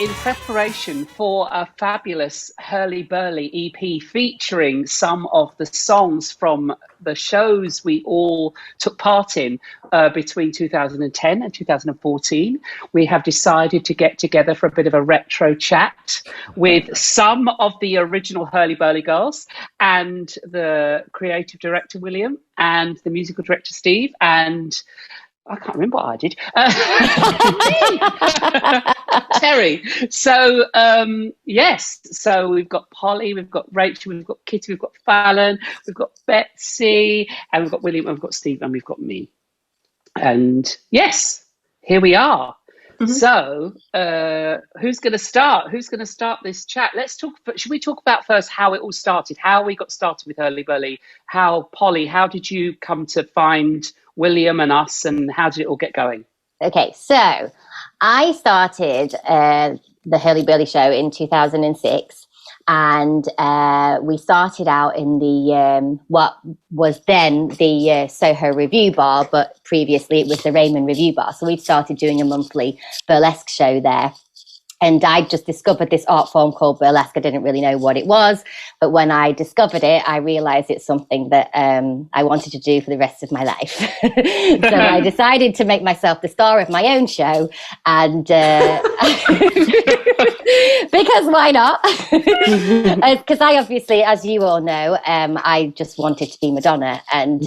in preparation for a fabulous Hurly Burly EP featuring some of the songs from the shows we all took part in between 2010 and 2014, we have decided to get together for a bit of a retro chat with some of the original Hurly Burly Girls and the creative director, William, and the musical director, Steve, and I can't remember what I did. Terry. So, yes. So we've got Polly, we've got Rachel, we've got Kitty, we've got Fallon, we've got Betsy, and we've got William, and we've got Steve, and we've got me. And yes, here we are. Mm-hmm. So, who's going to start? Who's going to start this chat? Let's talk. Should we talk about first how it all started? How we got started with Hurly Burly? How, Polly? How did you come to find William and us, and how did it all get going? Okay, so I started the Hurly Burly show in 2006, and we started out in the what was then the Soho Review Bar, but previously it was the Raymond Review Bar. So we started doing a monthly burlesque show there. And I just discovered this art form called burlesque. I didn't really know what it was. But when I discovered it, I realized it's something that I wanted to do for the rest of my life. So I decided to make myself the star of my own show. And because why not? Because I obviously, as you all know, I just wanted to be Madonna. And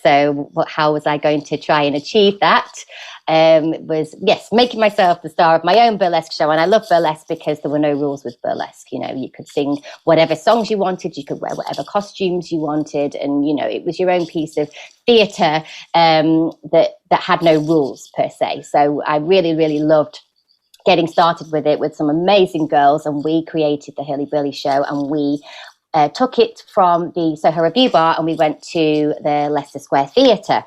so how was I going to try and achieve that? Was, yes, making myself the star of my own burlesque show. And I love burlesque because there were no rules with burlesque. You know, you could sing whatever songs you wanted, you could wear whatever costumes you wanted, and you know, it was your own piece of theatre that had no rules per se. So I really, really loved getting started with it with some amazing girls, and we created the Hurly Burly show, and we took it from the Soho Review Bar and we went to the Leicester Square Theatre.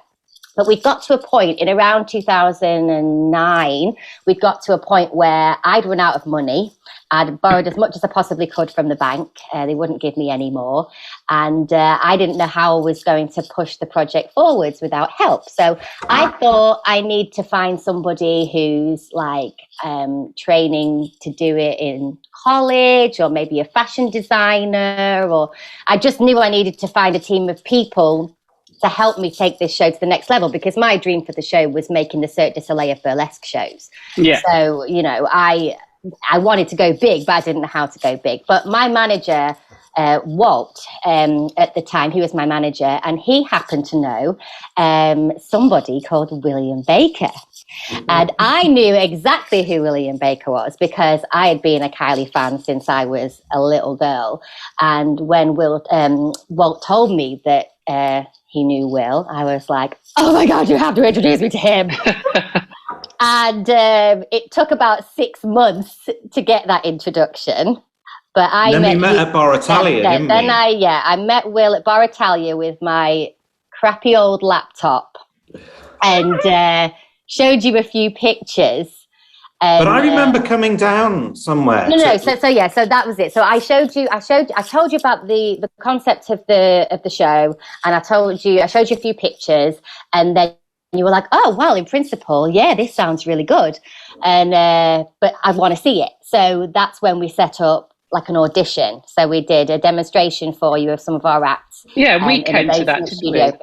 But we got to a point in around 2009, we got to a point where I'd run out of money. I'd borrowed as much as I possibly could from the bank. They wouldn't give me any more. And I didn't know how I was going to push the project forwards without help. So I thought I need to find somebody who's like training to do it in college, or maybe a fashion designer, or I just knew I needed to find a team of people to help me take this show to the next level, because my dream for the show was making the Cirque du Soleil of burlesque shows. Yeah. So, you know, I wanted to go big, but I didn't know how to go big. But my manager, Walt, at the time, he was my manager, and he happened to know somebody called William Baker. And I knew exactly who William Baker was because I had been a Kylie fan since I was a little girl. And when Walt told me that he knew Will, I was like, oh my God, you have to introduce me to him. And it took about 6 months to get that introduction. But we met at Bar Italia, didn't we? Then I met Will at Bar Italia with my crappy old laptop and showed you a few pictures. But I remember coming down somewhere. No. So that was it. So I told you about the concept of the show, and I showed you a few pictures, and then you were like, oh, well, in principle, yeah, this sounds really good. And, but I want to see it. So that's when we set up like an audition. So we did a demonstration for you of some of our acts. Yeah, we came to that studio.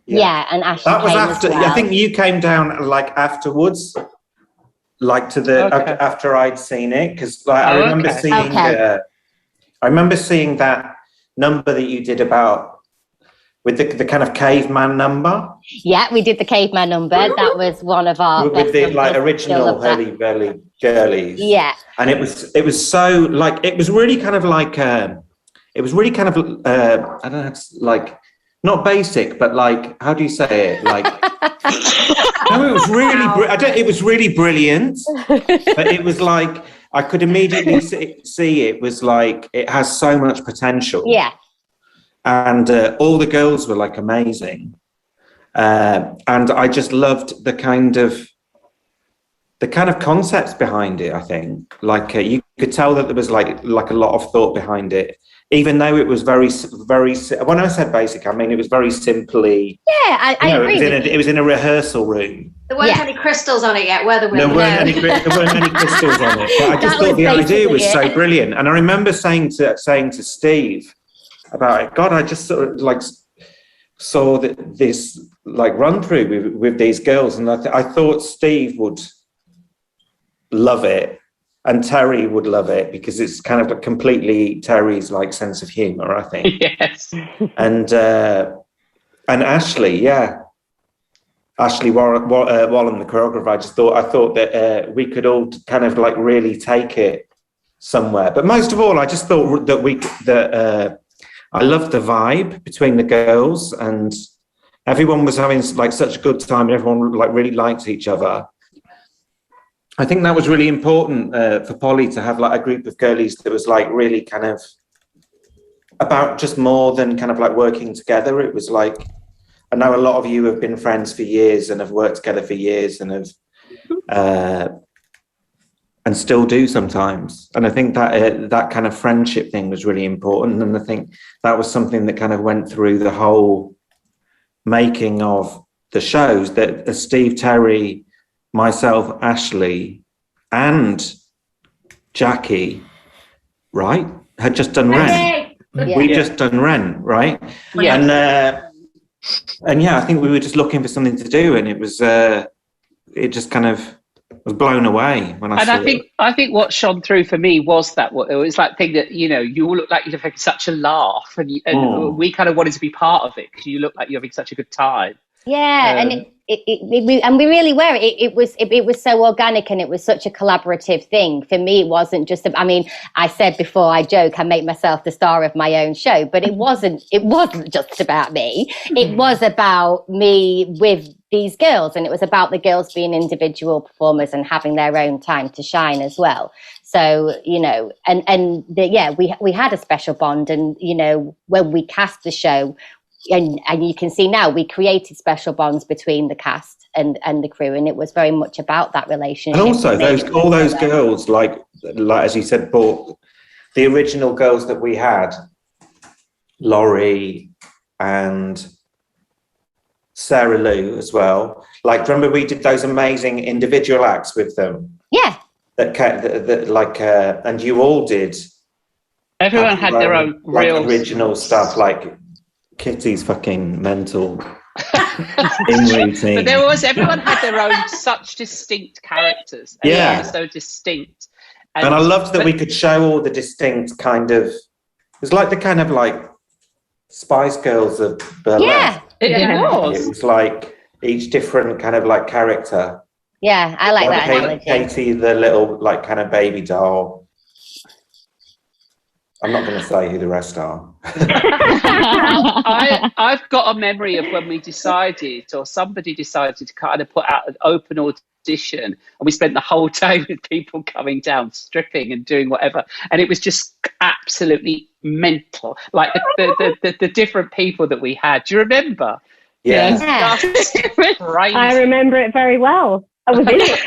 Yeah, and Ashley that was came after. as well. I think you came down like afterwards, like to the after I'd seen it, because like I remember seeing. I remember seeing that number that you did about with the kind of caveman number. Yeah, we did the caveman number. That was one of our with the like original Hurly Burly Girlys. Yeah, and it was so like it was really kind of like I don't know, it's like. Not basic, but like, how do you say it? Like, no, it was really, it was really brilliant. But it was like, I could immediately see it was like, it has so much potential. Yeah. And all the girls were like amazing. And I just loved the kind of concepts behind it, I think. Like, you could tell that there was like a lot of thought behind it. even though it was very, when I said basic, I mean it was very simply. Yeah, I agree. It was in a rehearsal room. There weren't any crystals on it yet, were there? There weren't any crystals on it. But I just thought the idea was so brilliant, and I remember saying to Steve about it. God, I just sort of like saw this like run through with these girls, and I thought Steve would love it. And Terry would love it because it's kind of completely Terry's like sense of humour, I think. Yes. And Ashley, Ashley Wallen, the choreographer. I thought that we could all kind of like really take it somewhere. But most of all, I just thought that I loved the vibe between the girls, and everyone was having like such a good time, and everyone like really liked each other. I think that was really important for Polly to have like a group of girlies that was like really kind of about just more than kind of like working together. It was like, I know a lot of you have been friends for years and have worked together for years and have and still do sometimes. And I think that that kind of friendship thing was really important. And I think that was something that kind of went through the whole making of the shows, that Steve, Terry, myself, Ashley, and Jackie, right, had just done Rent. We'd just done Rent, right? Yeah. And yeah, I think we were just looking for something to do, and it was it just kind of was blown away when I saw it. I think what shone through for me was that it was like thing that, you know, you all look like you're having such a laugh, and we kind of wanted to be part of it because you look like you're having such a good time. Yeah, and we really were. It was so organic, and it was such a collaborative thing. For me, it wasn't just. I mean, I said before, I joke, I make myself the star of my own show, but it wasn't. It wasn't just about me. It was about me with these girls, and it was about the girls being individual performers and having their own time to shine as well. So, you know, we had a special bond, and you know, when we cast the show. And you can see now we created special bonds between the cast and the crew, and it was very much about that relationship. And also all those girls, like as you said, bought the original girls that we had, Laurie and Sarah Lou as well. Like, remember we did those amazing individual acts with them? Yeah. And you all did. Everyone had their own real original stuff, like Kitty's fucking mental in routine. But everyone had their own such distinct characters. And they were so distinct. And I loved that we could show all the distinct kind of, it was like the kind of like Spice Girls of burlesque. Yeah, it was. It was like each different kind of like character. Yeah, I like that analogy. Katie, the little like kind of baby doll. I'm not going to say who the rest are. I've got a memory of when we decided, or somebody decided to kind of put out an open audition, and we spent the whole day with people coming down, stripping and doing whatever, and it was just absolutely mental. Like the different people that we had. Do you remember? Yeah. I remember it very well. I was in it.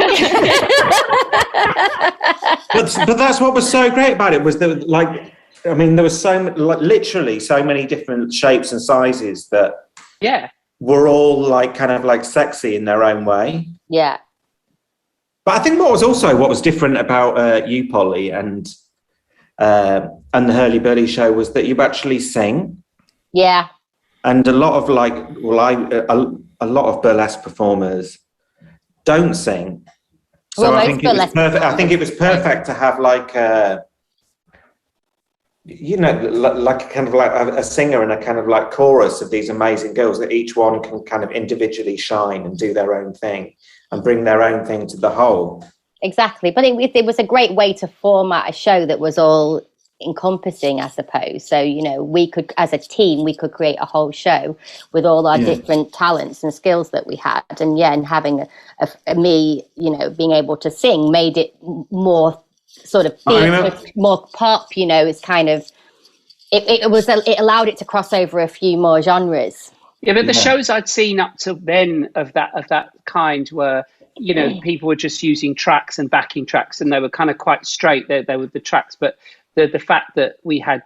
but that's what was so great about it, was that, like, I mean, there was literally so many different shapes and sizes that were all like kind of like sexy in their own way. Yeah. But I think what was different about you, Polly, and the Hurly Burly show was that you actually sing. Yeah. And a lot of a lot of burlesque performers don't sing. So I think it was perfect. I think it was perfect to have like like a kind of like a singer and a kind of like chorus of these amazing girls that each one can kind of individually shine and do their own thing and bring their own thing to the whole. Exactly. But it was a great way to format a show that was all encompassing, I suppose. So, you know, we could, as a team, we could create a whole show with all our different talents and skills that we had. And and having me, you know, being able to sing made it more sort of more pop, you know. It's kind of it allowed it to cross over a few more genres. Yeah, but the shows I'd seen up till then of that kind were, you know, people were just using tracks and backing tracks, and they were kind of quite straight. They were the tracks, but the fact that we had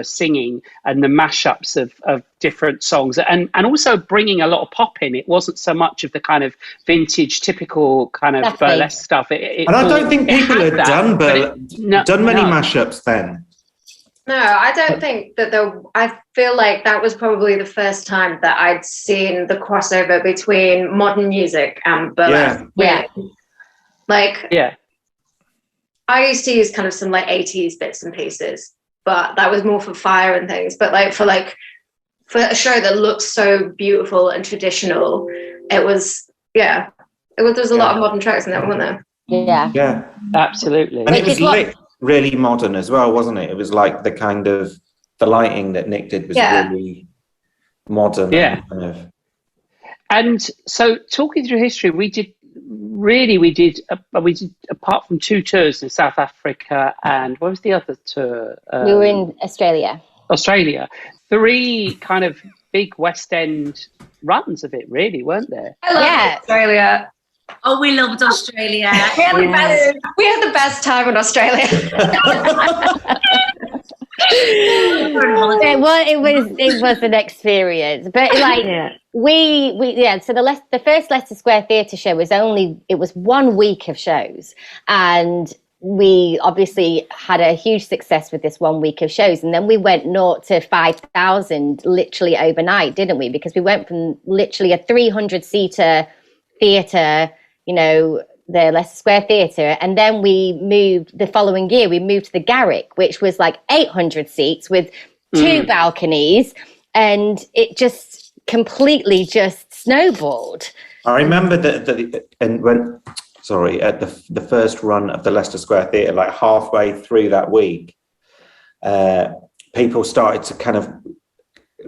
singing and the mashups of different songs, and also bringing a lot of pop in. It wasn't so much of the kind of vintage, typical kind of burlesque stuff. And I don't think people had done many mashups then. No, I don't think that I feel like that was probably the first time that I'd seen the crossover between modern music and burlesque. Yeah. I used to use kind of some like 80s bits and pieces, but that was more for fire and things. But for a show that looks so beautiful and traditional, there was a lot of modern tracks in that, wasn't there? Yeah, absolutely. And it was lit really modern as well, wasn't it? It was like the kind of the lighting that Nick did was really modern. Yeah. And so, talking through history, we did apart from 2 tours in South Africa, and what was the other tour? We were in Australia. 3 kind of big West End runs of it, really, weren't there? I love Australia. Oh, we loved Australia. We had the best time in Australia. It was an experience, but so the first Leicester Square Theatre show was 1 week of shows, and we obviously had a huge success with this 1 week of shows, and then we went 0 to 5,000 literally overnight, didn't we? Because we went from literally a 300-seater theatre, the Leicester Square Theatre, and then we moved the following year. We moved to the Garrick, which was like 800 seats with 2 balconies, and it just completely just snowballed. I remember at the first run of the Leicester Square Theatre, like halfway through that week, people started to kind of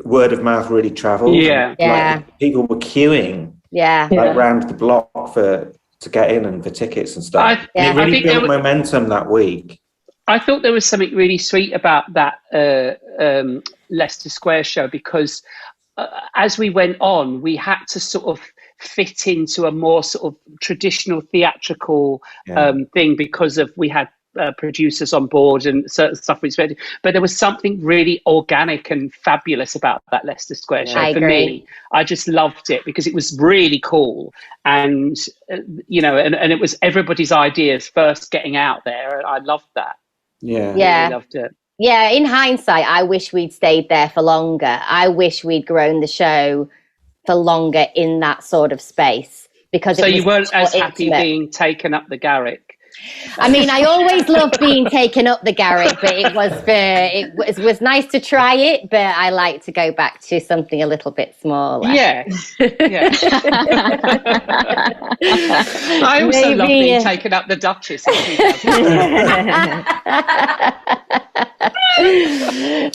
word of mouth really travel. Like, people were queuing. Round the block to get in and for tickets and stuff. It really built momentum that week. I thought there was something really sweet about that Leicester Square show, because as we went on, we had to sort of fit into a more sort of traditional theatrical thing, because we had producers on board and certain stuff we expected. But there was something really organic and fabulous about that Leicester Square show. For me, I just loved it because it was really cool, and and it was everybody's ideas first getting out there, and I loved that. I really loved it. Yeah, in hindsight, I wish we'd stayed there for longer. I wish we'd grown the show for longer in that sort of space, because you weren't as happy being taken up the Garrick. I mean, I always loved being taken up the Garrick, but it was nice to try it, but I like to go back to something a little bit smaller. Yes. I also love being taken up the Duchess.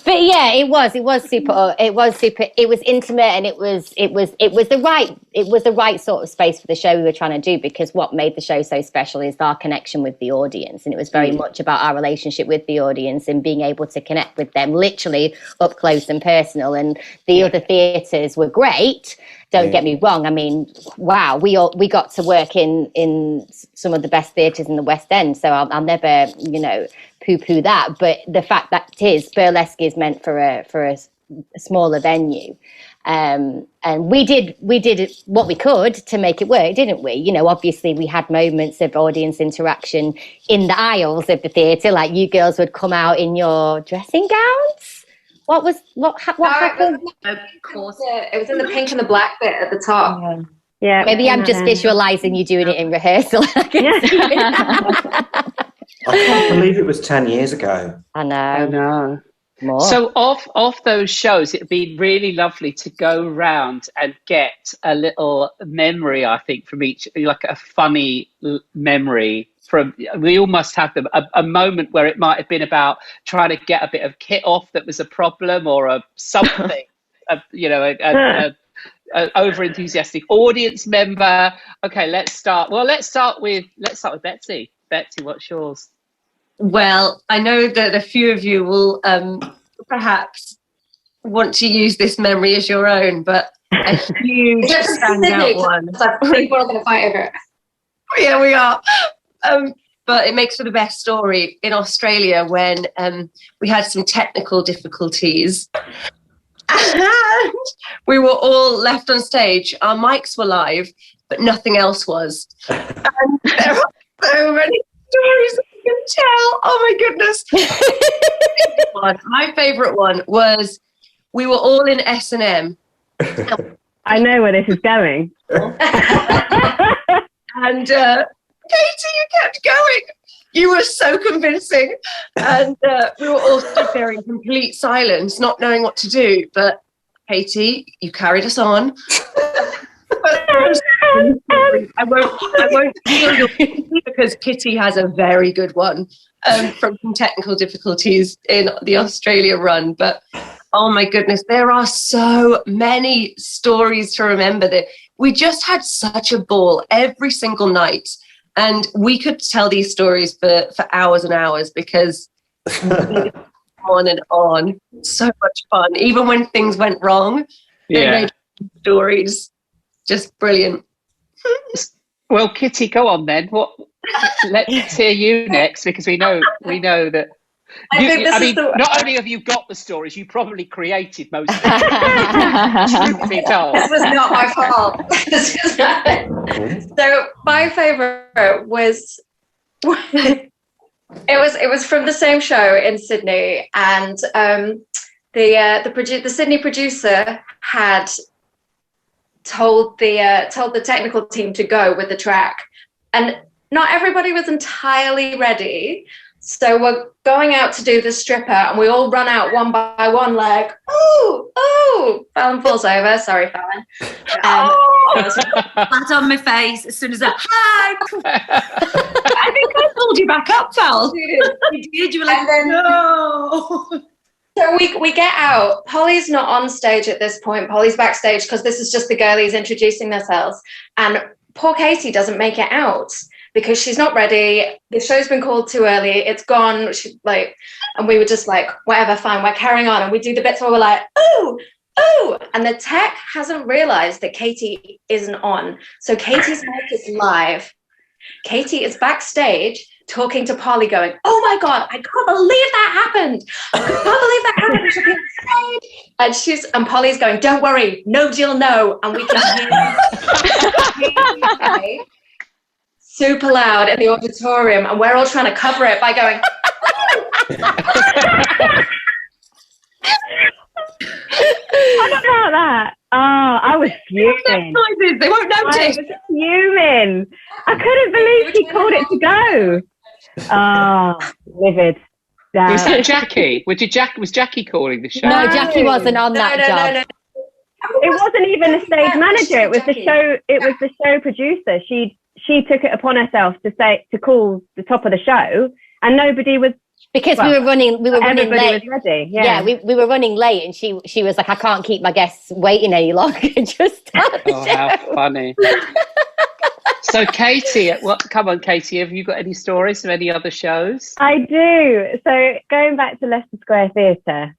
But yeah, it was super. It was intimate, and it was the right sort of space for the show we were trying to do, because what made the show so special is our connection with the audience, and it was very much about our relationship with the audience and being able to connect with them literally up close and personal. And the other theatres were great, don't get me wrong. I mean, wow, we got to work in some of the best theatres in the West End, so I'll never poo-poo that. But the fact that burlesque is meant for a smaller venue. And we did what we could to make it work, didn't we? Obviously we had moments of audience interaction in the aisles of the theatre, like you girls would come out in your dressing gowns. What happened? Of course, it was in the pink and the black bit at the top. Yeah. Maybe I'm just visualising you doing it in rehearsal. I can't believe it was 10 years ago. I know. More. So off those shows, it'd be really lovely to go around and get a little memory, I think, from each, like a funny memory from, we all must have them, a moment where it might have been about trying to get a bit of kit off that was a problem, or something, a over-enthusiastic audience member. Okay, let's start with Betsy. Betsy, what's yours? Well, I know that a few of you will perhaps want to use this memory as your own, but a huge standout one. I think we're all going to fight over it. Yeah, we are. but it makes for the best story in Australia when we had some technical difficulties. And we were all left on stage. Our mics were live, but nothing else was. And there are so many stories I can tell. Oh my goodness. My favourite one was we were all in S&M. I know where this is going. And Katie, you kept going. You were so convincing. And we were all stood there in complete silence, not knowing what to do. But Katie, you carried us on. I won't steal your because Kitty has a very good one from some technical difficulties in the Australia run. But oh my goodness, there are so many stories to remember. That we just had such a ball every single night, and we could tell these stories for hours and hours because on and on. So much fun, even when things went wrong. They made stories just brilliant. Well, Kitty, go on then. Let's hear you next, because we know that. Not only have you got the stories, you probably created most of them. Truth be told. This was not my fault. So my favourite was it was from the same show in Sydney, and the Sydney producer had told the technical team to go with the track, and not everybody was entirely ready. So we're going out to do the stripper, and we all run out one by one, like, oh, Fallon falls over. Sorry, Fallon. Flat on my face as soon as hi. I think I pulled you back up, Fal. You did. You were like, no. So we get out. Polly's not on stage at this point. Polly's backstage because this is just the girlies introducing themselves. And poor Katie doesn't make it out because she's not ready. The show's been called too early. It's gone. And we were just like, whatever, fine, we're carrying on. And we do the bits where we're like, ooh. And the tech hasn't realized that Katie isn't on. So Katie's mic is live. Katie is backstage talking to Polly going, oh my God, I can't believe that happened. And Polly's going, don't worry, nobody'll know. And we can hear super loud in the auditorium, and we're all trying to cover it by going, What about that? Oh, I was fuming. They won't notice. I was fuming. I couldn't believe she called it to go. Oh, livid. Was that Jackie? Was Jackie calling the show? No, Jackie wasn't on that job. No. It wasn't even the stage manager. It was the show. It was the show producer. She took it upon herself to call the top of the show, and nobody was. Because we were running late. Was ready. Yeah, we were running late, and she was like, I can't keep my guests waiting any longer. Just start the show. How funny. So Katie, come on, Katie, have you got any stories from any other shows? I do. So going back to Leicester Square Theatre,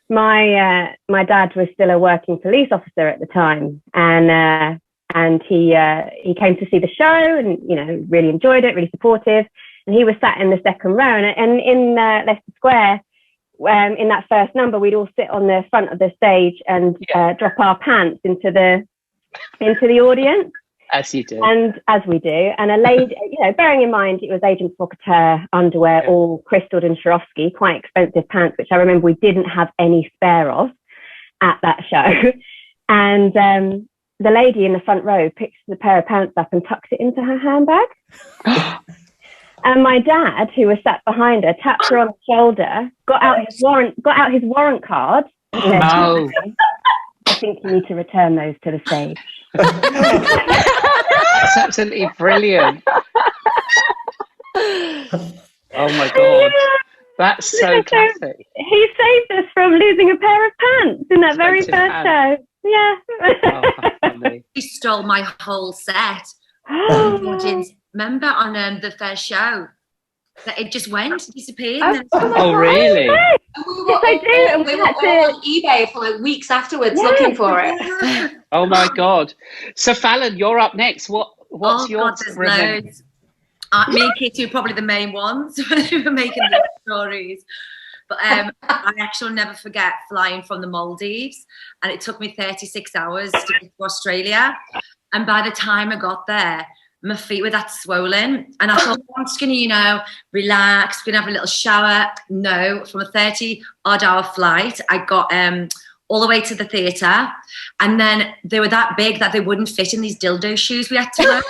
my dad was still a working police officer at the time, and he came to see the show, and really enjoyed it, really supportive. And he was sat in the second row, and in Leicester Square, in that first number, we'd all sit on the front of the stage and drop our pants into the audience. As you do. And as we do. And a lady, bearing in mind it was Agent Provocateur underwear, all crystalled and Swarovski, quite expensive pants, which I remember we didn't have any spare of at that show. And the lady in the front row picks the pair of pants up and tucks it into her handbag. And my dad, who was sat behind her, tapped her on the shoulder, got out his warrant card, and said, No. I think you need to return those to the stage. That's absolutely brilliant. Oh my God. That's so classic. He saved us from losing a pair of pants in that very first show. Yeah. Oh, how funny. He stole my whole set. Remember on the first show? That it just disappeared. Oh, really? Yes, I do. And we were all on eBay for weeks afterwards looking for it. Oh my God. So Fallon, you're up next. What What's your there's loads. Me and Kitty were probably the main ones when we were making these stories. But I actually will never forget flying from the Maldives, and it took me 36 hours to get to Australia. And by the time I got there, my feet were that swollen, and I thought, I'm just gonna, relax, gonna have a little shower. No, from a 30-odd hour flight, I got all the way to the theatre, and then they were that big that they wouldn't fit in these dildo shoes we had to wear.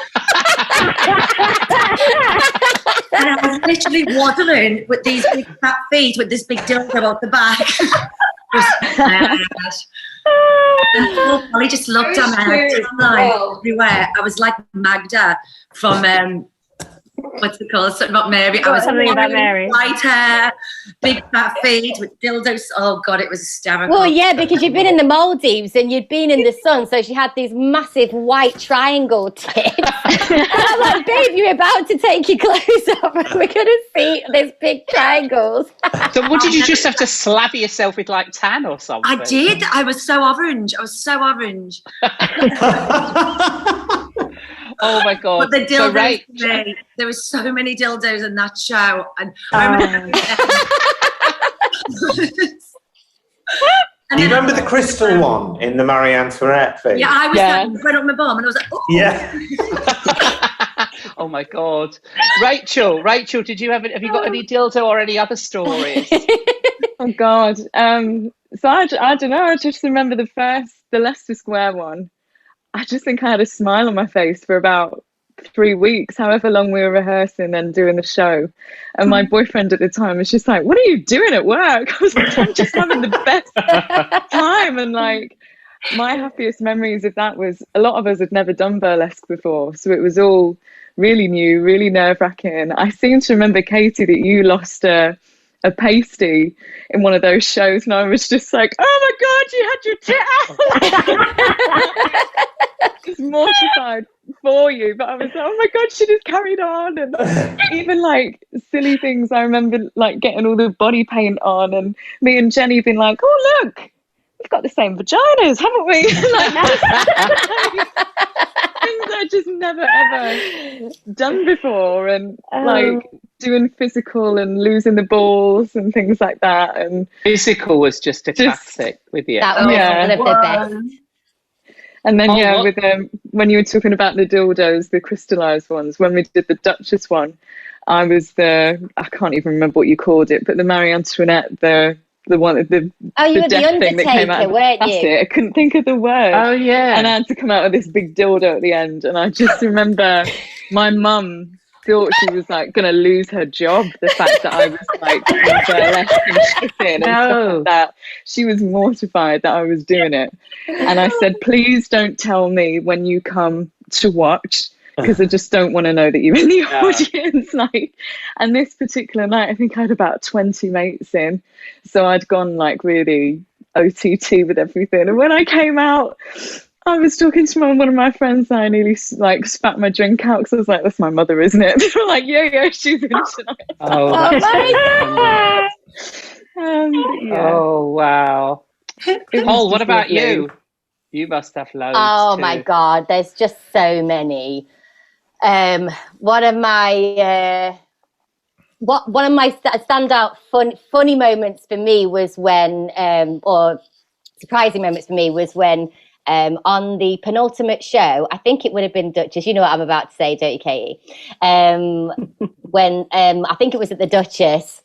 And I was literally waddling with these big fat feet with this big dildo out the back. And Polly just looked at me everywhere. I was like Magda from what's it called? Something about Mary. I was something about Mary. White hair, big fat feet with dildos. Oh God, it was hysterical. Well, yeah, because you'd been in the Maldives and you'd been in the sun, so she had these massive white triangle tits. And I'm like, babe, you're about to take your clothes off and we're going to see these big triangles. So what, did you just have to slather yourself with like tan or something? I did. I was so orange. Oh my God. But the dildos, there were so many dildos in that show. And I remember. Do you remember the crystal one in the Marie Antoinette thing? Yeah, I was right up my bum, and I was like, oh. Yeah. Oh my God. Rachel, have you got any dildo or any other stories? Oh God. So I don't know. I just remember the Leicester Square one. I just think I had a smile on my face for about 3 weeks, however long we were rehearsing and doing the show. And my boyfriend at the time was just like, what are you doing at work? I was like, I'm just having the best time. And like, my happiest memories of that was a lot of us had never done burlesque before. So it was all really new, really nerve-wracking. I seem to remember, Katie, that you lost a pasty in one of those shows, and I was just like, oh my God, you had your tit out. Just mortified for you, but I was like, oh my God, she just carried on. And even like silly things, I remember like getting all the body paint on, and me and Jenny being like, oh look, we've got the same vaginas, haven't we? Things I just never ever done before, and like doing physical and losing the balls and things like that. And physical was just a classic with you. That was one of the best. And then with when you were talking about the dildos, the crystallized ones, when we did the Duchess one, I was I can't even remember what you called it, but the Marie Antoinette, the one, the you were the Undertaker, weren't you? That's it. I couldn't think of the word. Oh yeah. And I had to come out with this big dildo at the end, and I just remember my mum thought she was like going to lose her job. The fact that I was like burlesque and shitting and stuff like that. She was mortified that I was doing it, and I said, please don't tell me when you come to watch, because I just don't want to know that you're in the audience. Like, and this particular night, I think I had about 20 mates in, so I'd gone like really OTT with everything. And when I came out, I was talking to one of my friends, and I nearly like spat my drink out, because I was like, that's my mother, isn't it? They were like, yeah, she's in tonight. Oh wow. Paul, what about you? You must have loads. Oh too. my God, there's just so many. One of my standout funny moments for me was when, or surprising moments for me was when, on the penultimate show, I think it would have been Duchess. You know what I'm about to say, don't you, Katie? When I think it was at the Duchess.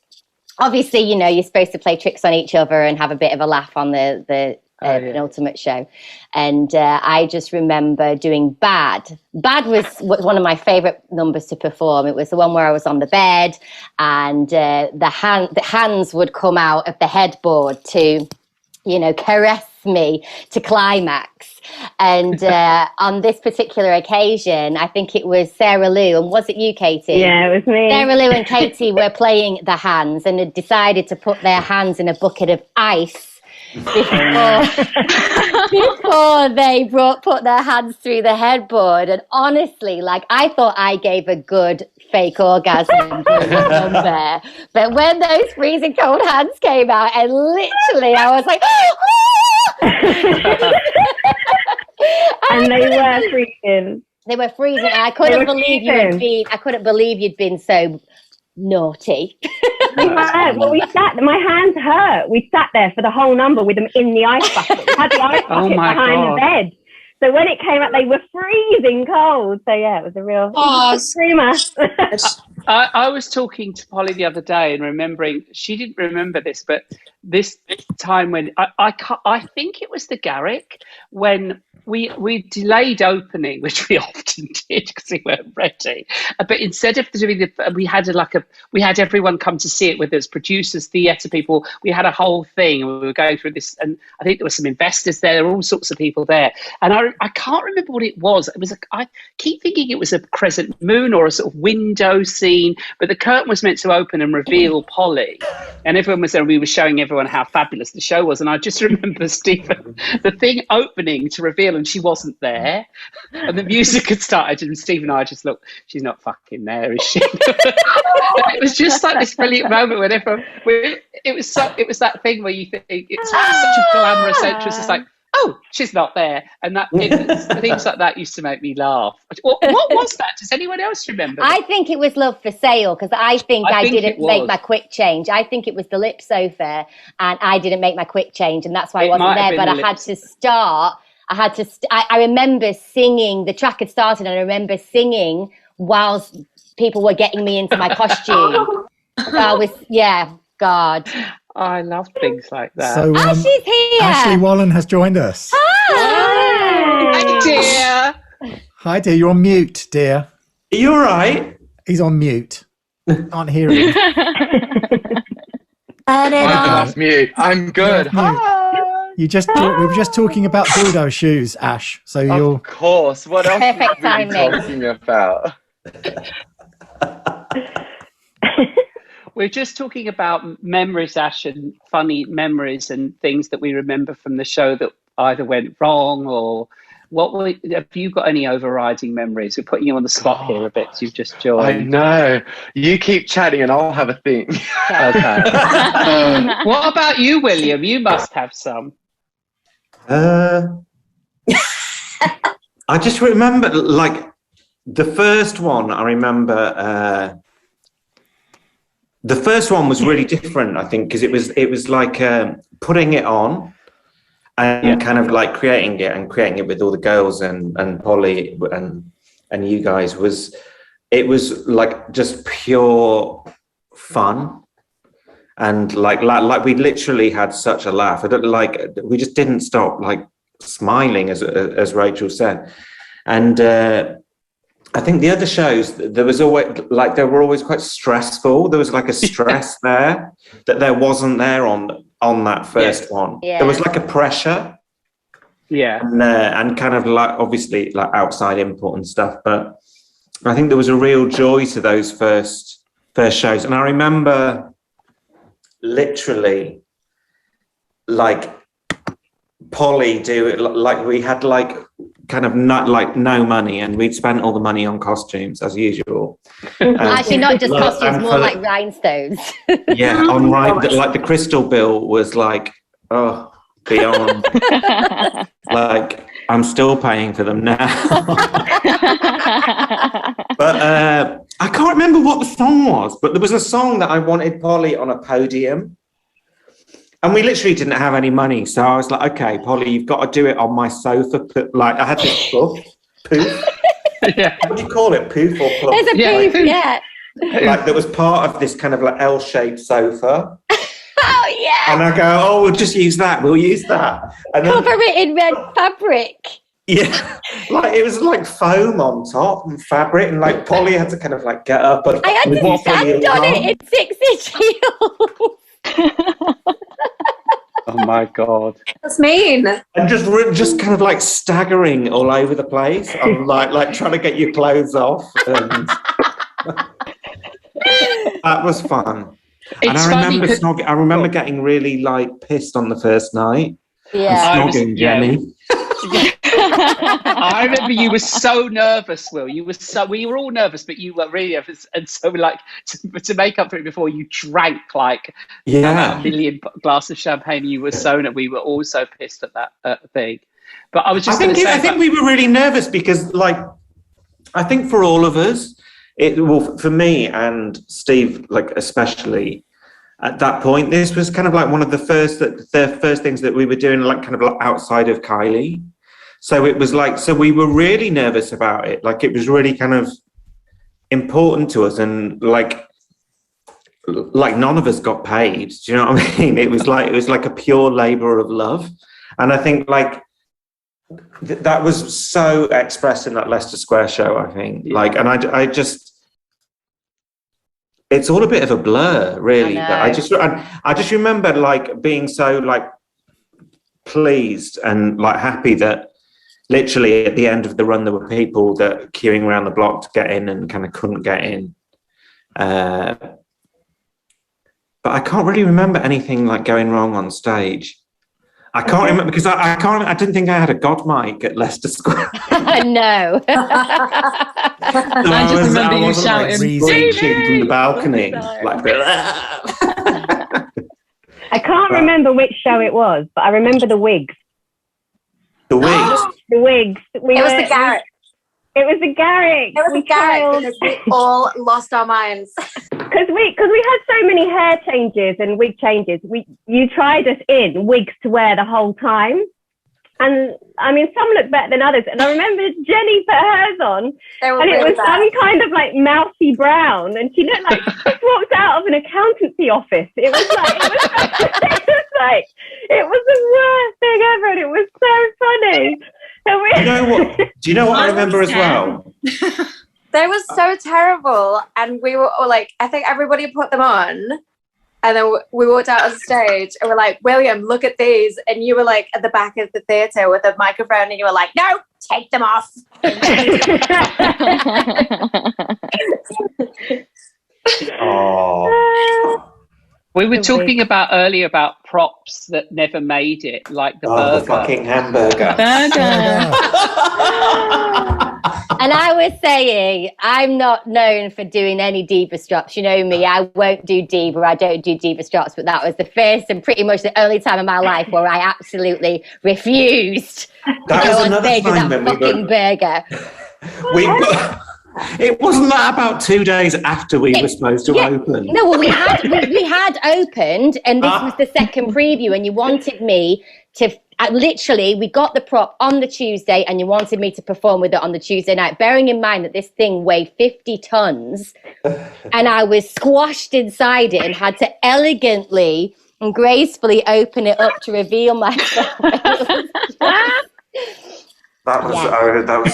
Obviously, you know, you're supposed to play tricks on each other and have a bit of a laugh on the penultimate show. And I just remember doing Bad. Bad was one of my favourite numbers to perform. It was the one where I was on the bed, and the hands would come out of the headboard to, you know, caress me to climax. And on this particular occasion, I think it was Sarah Lou, and was it you, Katie? Yeah, it was me. Sarah Lou and Katie were playing the hands, and had decided to put their hands in a bucket of ice before they put their hands through the headboard. And honestly, like, I thought I gave a good fake orgasm there, but when those freezing cold hands came out, and literally I was like, and they were freezing. They were freezing. And I couldn't believe you'd been so naughty. Well, we sat. My hands hurt. We sat there for the whole number with them in the ice bucket. We had the ice bucket behind the bed. So when it came out, they were freezing cold. So yeah, it was a real screamer. I was talking to Polly the other day and remembering, she didn't remember this, but this time when I think it was the Garrick, when we delayed opening, which we often did because we weren't ready. But instead of doing we had everyone come to see it with us, producers, theatre people. We had a whole thing. We were going through this, and I think there were some investors there. There were all sorts of people there, and I can't remember what it was. It was I keep thinking it was a crescent moon or a sort of window scene, but the curtain was meant to open and reveal Polly, and everyone was there. And we were showing everyone how fabulous the show was, and I just remember Stephen, the thing opening to reveal, and she wasn't there, and the music had started, and Steve and I just looked, she's not fucking there, is she? It was just like this brilliant moment when everyone, it was that thing where you think it's such a glamorous entrance, it's like, oh, she's not there, and things like that used to make me laugh. What was that? Does anyone else remember? I think it was Love for Sale, because I think I didn't make my quick change. I think it was the lip sofa, and I didn't make my quick change, and that's why I wasn't there. But I had to start. I remember singing. The track had started, and I remember singing whilst people were getting me into my costume. God. I love things like that. So, Ashley's here. Ashley Wallen has joined us. Hi, dear. Hi, dear. You're on mute, dear. Are you all right? He's on mute. Can't hear him. I'm off mute. I'm good. Hi. We were just talking about dildo shoes, Ash. So you're. Of course. What else Perfect are we talking about? We're just talking about memories, Ash, and funny memories and things that we remember from the show that either went wrong or have you got any overriding memories? We're putting you on the spot here a bit. You've just joined. I know. You keep chatting and I'll have a think. Okay. What about you, William? You must have some. I just remember, like, the first one, I remember... the first one was really different, I think, because it was like putting it on and kind of like creating it with all the girls and Polly and you guys it was like just pure fun, and like we literally had such a laugh. We just didn't stop like smiling, as Rachel said, and. I think the other shows, they were always quite stressful. There was like a stress there that there wasn't there on that first one. Yeah. There was like a pressure. Yeah. And kind of like, obviously, like outside input and stuff. But I think there was a real joy to those first shows. And I remember literally like Polly we had like kind of not like no money, and we'd spent all the money on costumes as usual. Actually, not just costumes, more like rhinestones. Yeah, like the crystal bill was like, oh, beyond. Like I'm still paying for them now. But I can't remember what the song was, but there was a song that I wanted Polly on a podium. And we literally didn't have any money. So I was like, okay, Polly, you've got to do it on my sofa. Like, I had this poof. Yeah. What do you call it? Poof or puff? There's a poof, yeah. Like, that was part of this kind of like L-shaped sofa. Oh, yeah. And I go, we'll just use that. We'll use that. And then, cover it in red fabric. Yeah. Like, it was like foam on top and fabric. And like, Polly had to kind of like get up. I had to stand on it in 6-inch heels. Oh my God, that's mean. And just kind of like staggering all over the place. I'm like trying to get your clothes off, and that was fun. And I remember getting really like pissed on the first night. Yeah, snogging Jenny. I remember you were so nervous, Will. We were all nervous, but you were really nervous. And so, like, to make up for it before, you drank like a million glasses of champagne. You were so nervous. We were all so pissed at that thing. But I was just I think we were really nervous because, like, I think for all of us, for me and Steve, like especially at that point, this was kind of like one of the first things that we were doing, like kind of like outside of Kylie. So it was like, so we were really nervous about it. Like it was really kind of important to us, and like none of us got paid. Do you know what I mean? It was like a pure labor of love, and I think like that was so expressed in that Leicester Square show. I think like, and I just. It's all a bit of a blur, really. But I just remember like being so like pleased and like happy that literally at the end of the run there were people that queuing around the block to get in and kind of couldn't get in. But I can't really remember anything like going wrong on stage. I can't remember because I didn't think I had a god mic at Leicester Square. No. I just remember you shouting screeching from the balcony. Like, I can't remember which show it was, but I remember the wigs. The wigs? The wigs. It was the Garrick. It was the Garrick. It was the Garrick because we all lost our minds. Because we had so many hair changes and wig changes. You tried us in wigs to wear the whole time. And I mean, some look better than others. And I remember Jenny put hers on, and it was some kind of like mousy brown, and she looked like she just walked out of an accountancy office. It was the worst thing ever, and it was so funny. Do you know what I remember as well? They were so terrible, and we were all like, I think everybody put them on. And then we walked out on stage and we're like, William, look at these. And you were like at the back of the theatre with a microphone and you were like, no, take them off. Oh. We were talking about earlier about props that never made it, like the burger. The fucking hamburger. And I was saying, I'm not known for doing any diva strops. You know me, I won't do diva. I don't do diva strops. But that was the first and pretty much the only time in my life where I absolutely refused to go on stage with that fucking burger. It wasn't that about 2 days after we were supposed to open. No, well, we had opened, and this was the second preview, and you wanted me to literally, we got the prop on the Tuesday, and you wanted me to perform with it on the Tuesday night, bearing in mind that this thing weighed 50 tons, and I was squashed inside it and had to elegantly and gracefully open it up to reveal myself. That was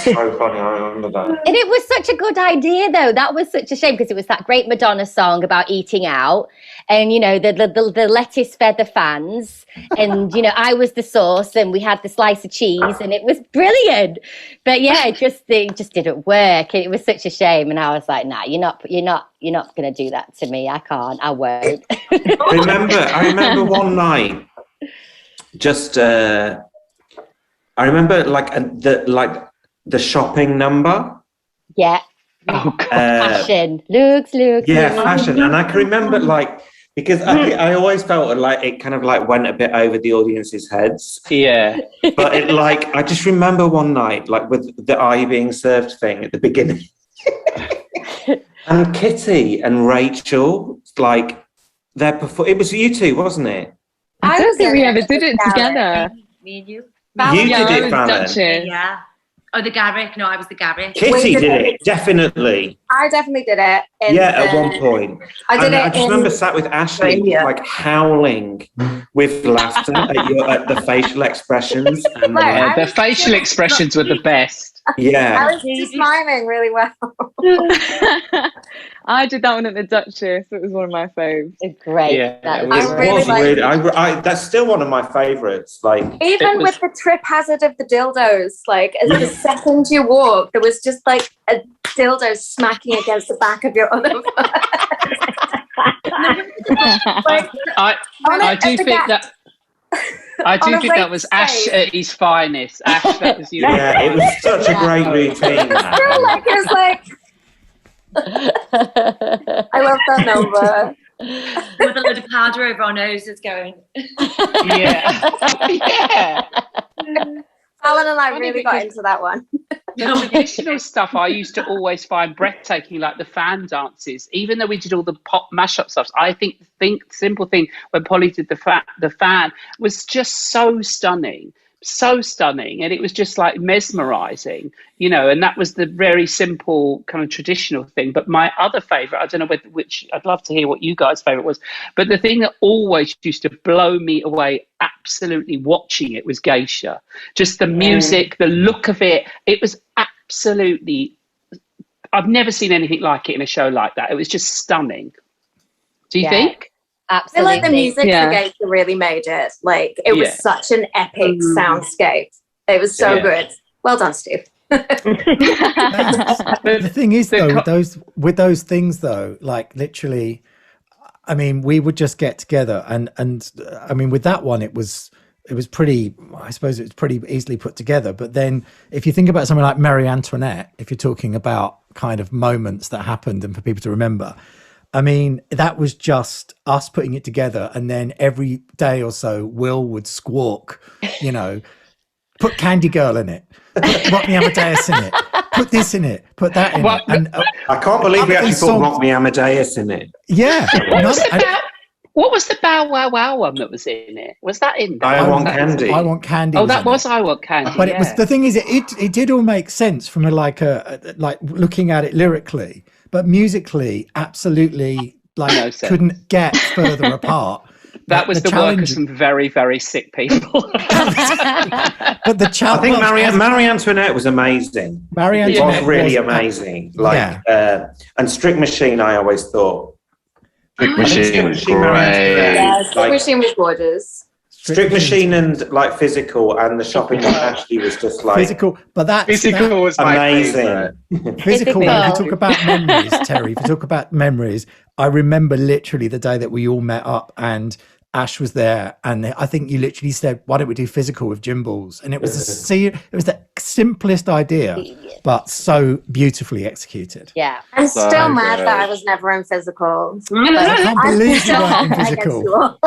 so funny. I remember that. And it was such a good idea, though. That was such a shame because it was that great Madonna song about eating out, and you know the lettuce fed the fans, and you know I was the sauce, and we had the slice of cheese, and it was brilliant. But yeah, it just didn't work. It was such a shame, and I was like, nah, you're not going to do that to me. I can't. I won't. I remember one night, I remember the shopping number. Yeah. Oh, God. Fashion. Looks. Yeah, fashion. And I can remember because I always felt like it kind of like went a bit over the audience's heads. Yeah. But I just remember one night, like with the eye being served thing at the beginning. And Kitty and Rachel, like it was you two, wasn't it? I don't think we ever did it together. Me and you. You did it, Fallon. Yeah. Oh, the Garrick. No, I was the Garrick. Kitty did it, definitely. I definitely did it. At one point. I just remember sat with Ashley, like howling with laughter at the facial expressions. And, the facial expressions were the best. Yeah. I was just smiling really well. I did that one at the Duchess. It was one of my faves. It's great. Yeah, that's still one of my favourites. Like even with the trip hazard of the dildos, like as the second you walk, there was just like a dildo smacking against the back of your other foot. I do think that was Ash at his finest. Ash, that was you. Yeah, it was such a great routine. I feel like it was like I love that number. With a load of powder over our noses going. Yeah. Alan and I really got into that one. The traditional stuff I used to always find breathtaking, like the fan dances. Even though we did all the pop mashup stuff, I think the simple thing when Polly did the fan was just so stunning, and it was just like mesmerizing, you know. And that was the very simple kind of traditional thing. But my other favorite, I don't know which, I'd love to hear what you guys' favorite was, but the thing that always used to blow me away absolutely watching it was Geisha. Just the music, the look of it, it was absolutely, I've never seen anything like it in a show like that. It was just stunning. Do you think? Absolutely. I feel like the music for Geisha really made it. Like, it was such an epic soundscape. It was so good. Well done, Steve. The thing is, though, with those things, though, like literally, I mean, we would just get together, and I mean, with that one, it was pretty. I suppose it was pretty easily put together. But then, if you think about something like Marie Antoinette, if you're talking about kind of moments that happened and for people to remember, I mean, that was just us putting it together, and then every day or so, Will would squawk, you know, put Candy Girl in it, put Rock Me Amadeus in it, put this in it, put that in it. And I can't believe we actually put Rock Me Amadeus in it. Yeah. What was the Bow Wow Wow one that was in it? Was that in there? I Want Candy. I Want Candy. Oh, that was I Want Candy. But it was, the thing is, it did all make sense from like looking at it lyrically, but musically, absolutely, like couldn't get further apart. That was the work of some very, very sick people. But the challenge, I think Marie Antoinette was amazing. Marie Antoinette was really amazing. Like, and Strict Machine, I always thought. Strict Machine was great. Yeah, Strict Machine was gorgeous. Strict Machine and like Physical and the Shopping with Ashley was just like Physical, but Physical was amazing. Physical. If you talk about memories, Terry, if you talk about memories, I remember literally the day that we all met up and Ash was there, and I think you literally said, "Why don't we do Physical with gym balls?" And it was it was the simplest idea, but so beautifully executed. Yeah, I'm still mad that I was never in Physical. I can't believe you weren't in Physical.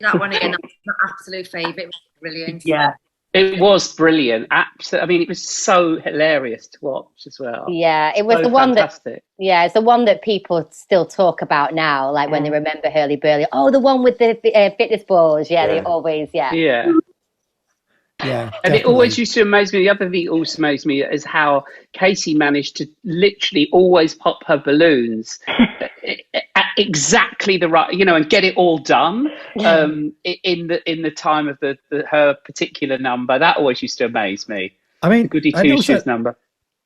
That one again, that's my absolute favourite. It was brilliant. Yeah. It was brilliant. Absolutely. I mean, it was so hilarious to watch as well. Yeah, it was so the one fantastic. it's the one that people still talk about now, like when they remember Hurly Burly. Oh, the one with the fitness balls. Yeah, they always, Yeah. Yeah, and it always used to amaze me. The other thing that also amazed me is how Katie managed to literally always pop her balloons at exactly the right, you know, and get it all done in the time of her particular number. That always used to amaze me. I mean, Goody Two Shoes number.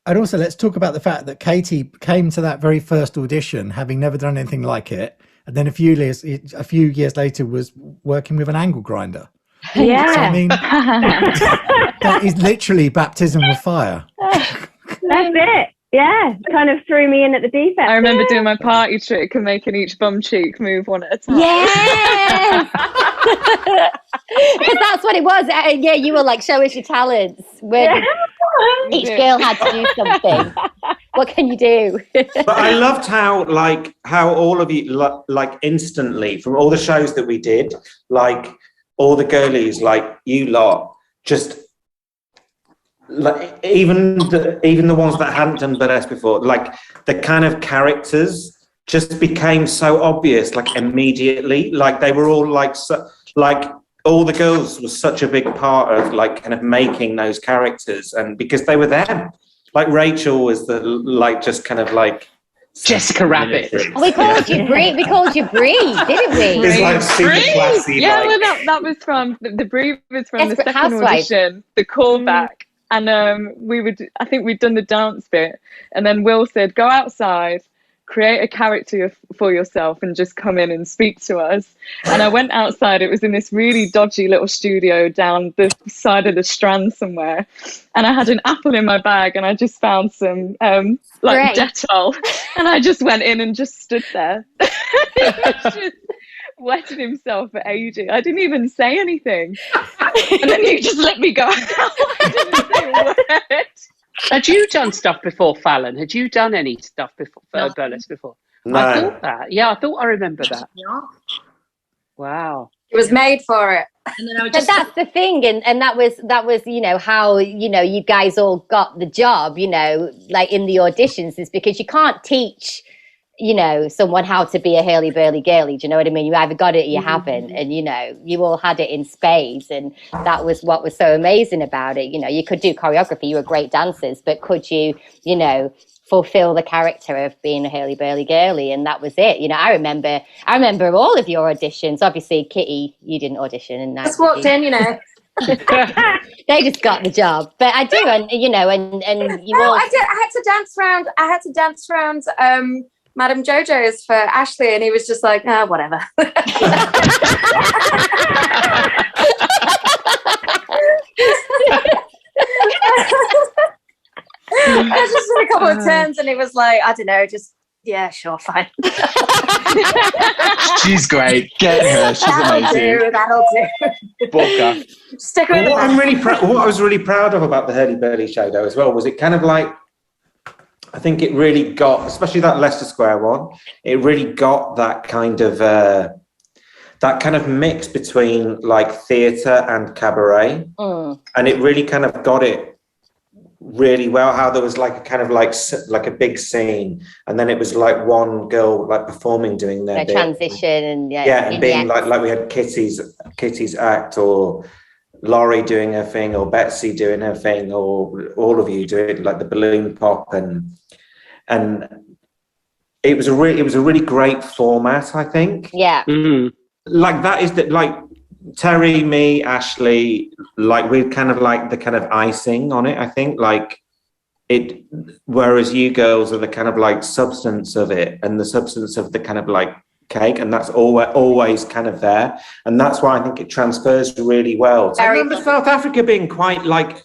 And also, let's talk about the fact that Katie came to that very first audition having never done anything like it, and then a few years later was working with an angle grinder. Yeah. So, I mean, that is literally baptism with fire. That's it. Yeah, kind of threw me in at the deep end. I remember doing my party trick and making each bum cheek move one at a time. Yes! Because that's what it was. Yeah, you were like, show us your talents. Each girl had to do something. What can you do? But I loved how all of you, like instantly, from all the shows that we did, like all the girlies, like you lot, just like even the ones that hadn't done burlesque before, like the kind of characters just became so obvious, like immediately. Like they were all like like all the girls was such a big part of like kind of making those characters, and because they were them. Like Rachel was the like just kind of like Jessica Rabbit. We called you Brie. We called you Brie, didn't we? It's like super classy. Yeah, like. well, that was from the Brie was from Desperate the second Housewife. audition, the callback, and I think we'd done the dance bit, and then Will said, "Go outside, create a character for yourself, and just come in and speak to us." And I went outside. It was in this really dodgy little studio down the side of the Strand somewhere, and I had an apple in my bag, and I just found some like Dettol, and I just went in and just stood there. He was just wetting himself for ages. I didn't even say anything, and then he just let me go. I didn't say a word. Had you done stuff before, Fallon? Had you done any stuff before burlesque before? No. I thought that. Yeah, I thought I remember that. Yeah. Wow. It was made for it. And then I would But that's the thing, and that was how you guys all got the job, like in the auditions, is because you can't teach someone how to be a Hurly Burly Girly. Do you know what I mean? You either got it or you haven't, and you all had it in spades, and that was what was so amazing about it. You could do choreography, you were great dancers, but could you fulfill the character of being a Hurly Burly Girly? And that was it. I remember all of your auditions. Obviously, Kitty, you didn't audition, and Just walked in, they just got the job. But I do, and you all. I had to dance around Madame Jojo's for Ashley, and he was just like, whatever. I just did a couple of turns, and he was like, I don't know, just yeah, sure, fine. She's great. Get her. She's amazing. That'll do. Book her. Stick her in What I was really proud of about the Hurly Burly show, though, as well, was it kind of like, I think it really got, especially that Leicester Square one, it really got that kind of mix between like theatre and cabaret, and it really kind of got it really well. How there was like a kind of like a big scene, and then it was like one girl like performing, doing their transition, and and being like we had Kitty's act, or Laurie doing her thing, or Betsy doing her thing, or all of you doing like the balloon pop, and it was a really great format, I think. Yeah. Mm. Like that is that, like Terry, me, Ashley, like we're kind of like the kind of icing on it, I think, like it, whereas you girls are the kind of like substance of it, and the substance of the kind of like cake, and that's always kind of there, and that's why I think it transfers really well. I remember South Africa being quite like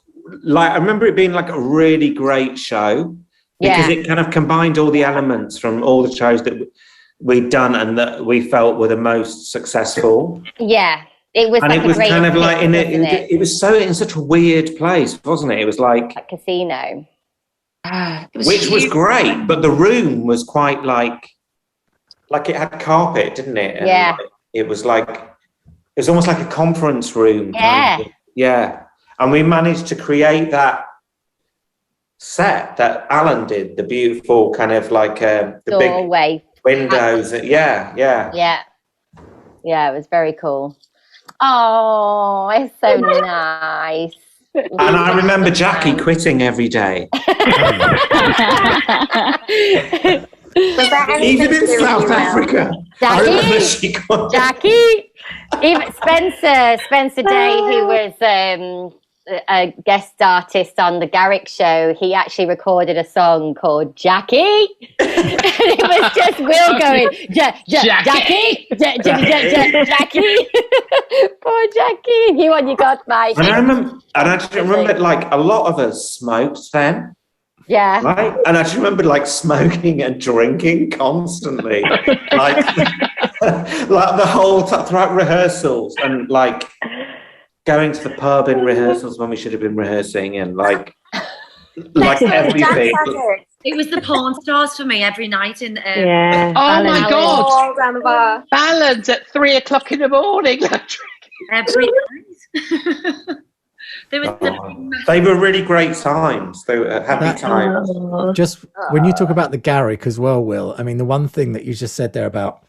I remember it being like a really great show, because it kind of combined all the elements from all the shows that we'd done and that we felt were the most successful. Yeah, it was, and like it was kind of like it was so in such a weird place, wasn't it? It was like a casino, which was great, but the room was quite like it had carpet, didn't it? And yeah, it was almost like a conference room. Yeah, kind of. Yeah, and we managed to create that set that Alan did, the beautiful kind of like the doorway, big windows. Yeah, it was very cool. Oh, it's so nice. And I remember Jackie quitting every day. Even in South Africa. Jackie. Even Spencer Day, who was a guest artist on the Garrick show, he actually recorded a song called Jackie. And it was just Will going, Jackie. Jackie. Poor Jackie. You on your god, Mike. And I just remember like a lot of us smoked then. Yeah. Right? And I just remember like smoking and drinking constantly. like the whole time throughout rehearsals, and like going to the pub in rehearsals when we should have been rehearsing, and like everything. It was the porn stars for me every night in oh my god, all around the bar. Balance at 3 o'clock in the morning. Every night. They were really great times. They were happy times. Just when you talk about the Garrick as well, Will, I mean, the one thing that you just said there about,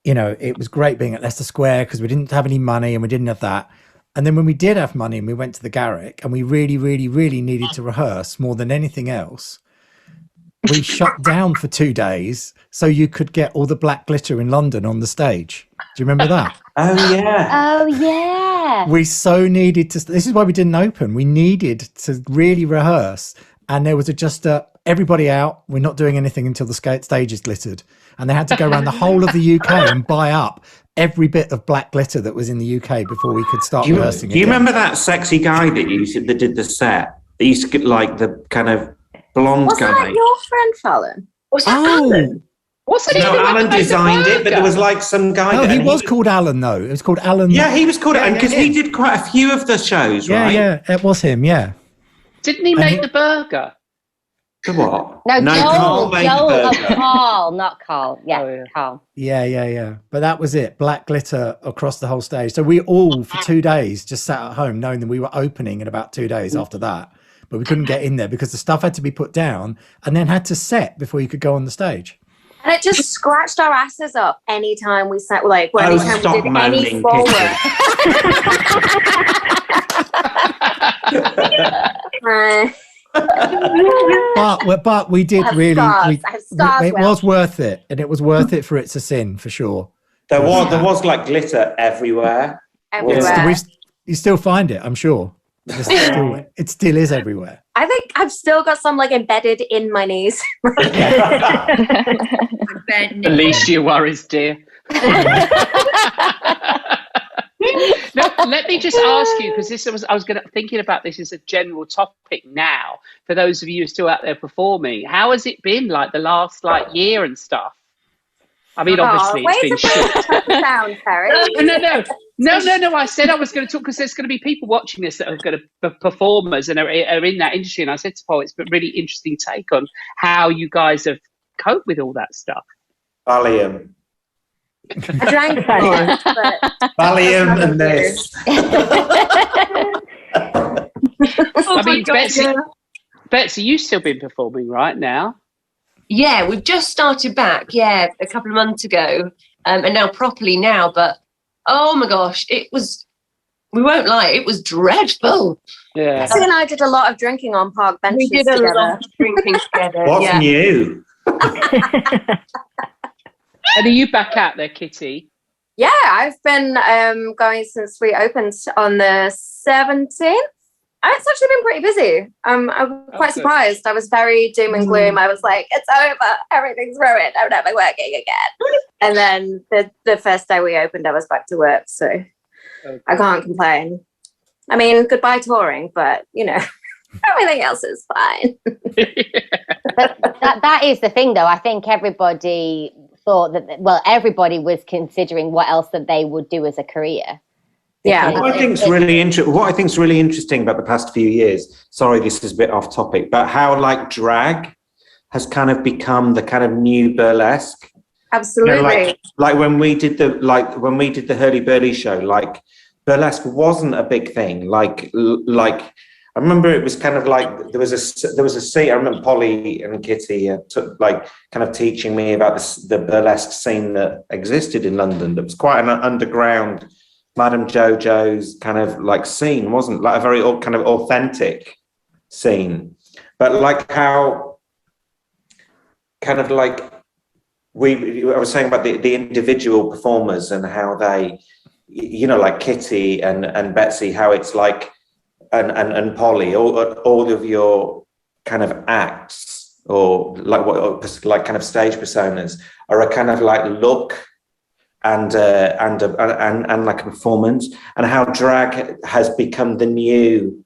it was great being at Leicester Square because we didn't have any money and we didn't have that. And then when we did have money and we went to the Garrick and we really, really, really needed to rehearse more than anything else, we shut down for 2 days so you could get all the black glitter in London on the stage. Do you remember that? Oh, yeah. Oh, yeah. We so needed to, this is why we didn't open. We needed to really rehearse. And there was everybody out. We're not doing anything until the stage is glittered. And they had to go around the whole of the UK and buy up every bit of black glitter that was in the UK before we could start rehearsing. Do you remember that sexy guy that did the set? They used to get like the kind of blonde guy. Wasn't that your friend, Fallon? Was that Alan? Alan designed it, but there was like some guy. Oh, he was called Alan, though. It was called Alan. Yeah, he was called Alan because he did quite a few of the shows, right? Yeah, it was him, yeah. Didn't he make the burger? The what? No, Joel, made Joel, the burger. Carl, not Carl. Yeah, Oh, yeah. Carl. Yeah. But that was it. Black glitter across the whole stage. So we all, for 2 days, just sat at home knowing that we were opening in about 2 days after that. But we couldn't get in there because the stuff had to be put down and then had to set before you could go on the stage. And it just scratched our asses up anytime we sat, like, anytime we did any forward. But we did really. It well. was worth it, and it was worth it for It's a Sin for sure. There was like glitter everywhere. Everywhere. You still find it, I'm sure. It still is everywhere. I think I've still got some like embedded in my knees. The least your worries, dear. No, let me just ask you, because I was thinking about this as a general topic now. For those of you who are still out there performing, how has it been like the last year and stuff? I mean, obviously it's been shit. Sound, Terry. No. I said I was going to talk because there's going to be people watching this that are going to be performers and are in that industry. And I said to Paul, it's a really interesting take on how you guys have coped with all that stuff. Valium. I drank it, but Valium and this. I mean, Betsy, you've still been performing right now. Yeah, we've just started back, a couple of months ago, and now properly now, but oh my gosh, we won't lie, it was dreadful. Yeah. Betsy and I did a lot of drinking on park benches We did a together. lot of drinking together. What's new? And are you back out there, Kitty? Yeah, I've been going since we opened on the 17th. It's actually been pretty busy. I'm quite surprised. I was very doom and gloom. I was like, it's over. Everything's ruined. I'm never working again. And then the first day we opened, I was back to work. So I can't complain. I mean, goodbye touring, but, everything else is fine. But that is the thing, though. I think everybody thought everybody was considering what else that they would do as a career. Yeah. What I think is really interesting about the past few years, sorry, this is a bit off topic, but how drag has kind of become the kind of new burlesque. Absolutely. Like when we did the Hurly Burly show, burlesque wasn't a big thing. I remember it was kind of there was a scene. I remember Polly and Kitty kind of teaching me about the burlesque scene that existed in London. That was quite an underground Madame Jojo's kind of scene, wasn't a very kind of authentic scene, but how kind of I was saying about the individual performers and how they, Kitty and Betsy, how it's and Polly, all of your kind of acts or kind of stage personas are a kind of look and a performance, and how drag has become the new.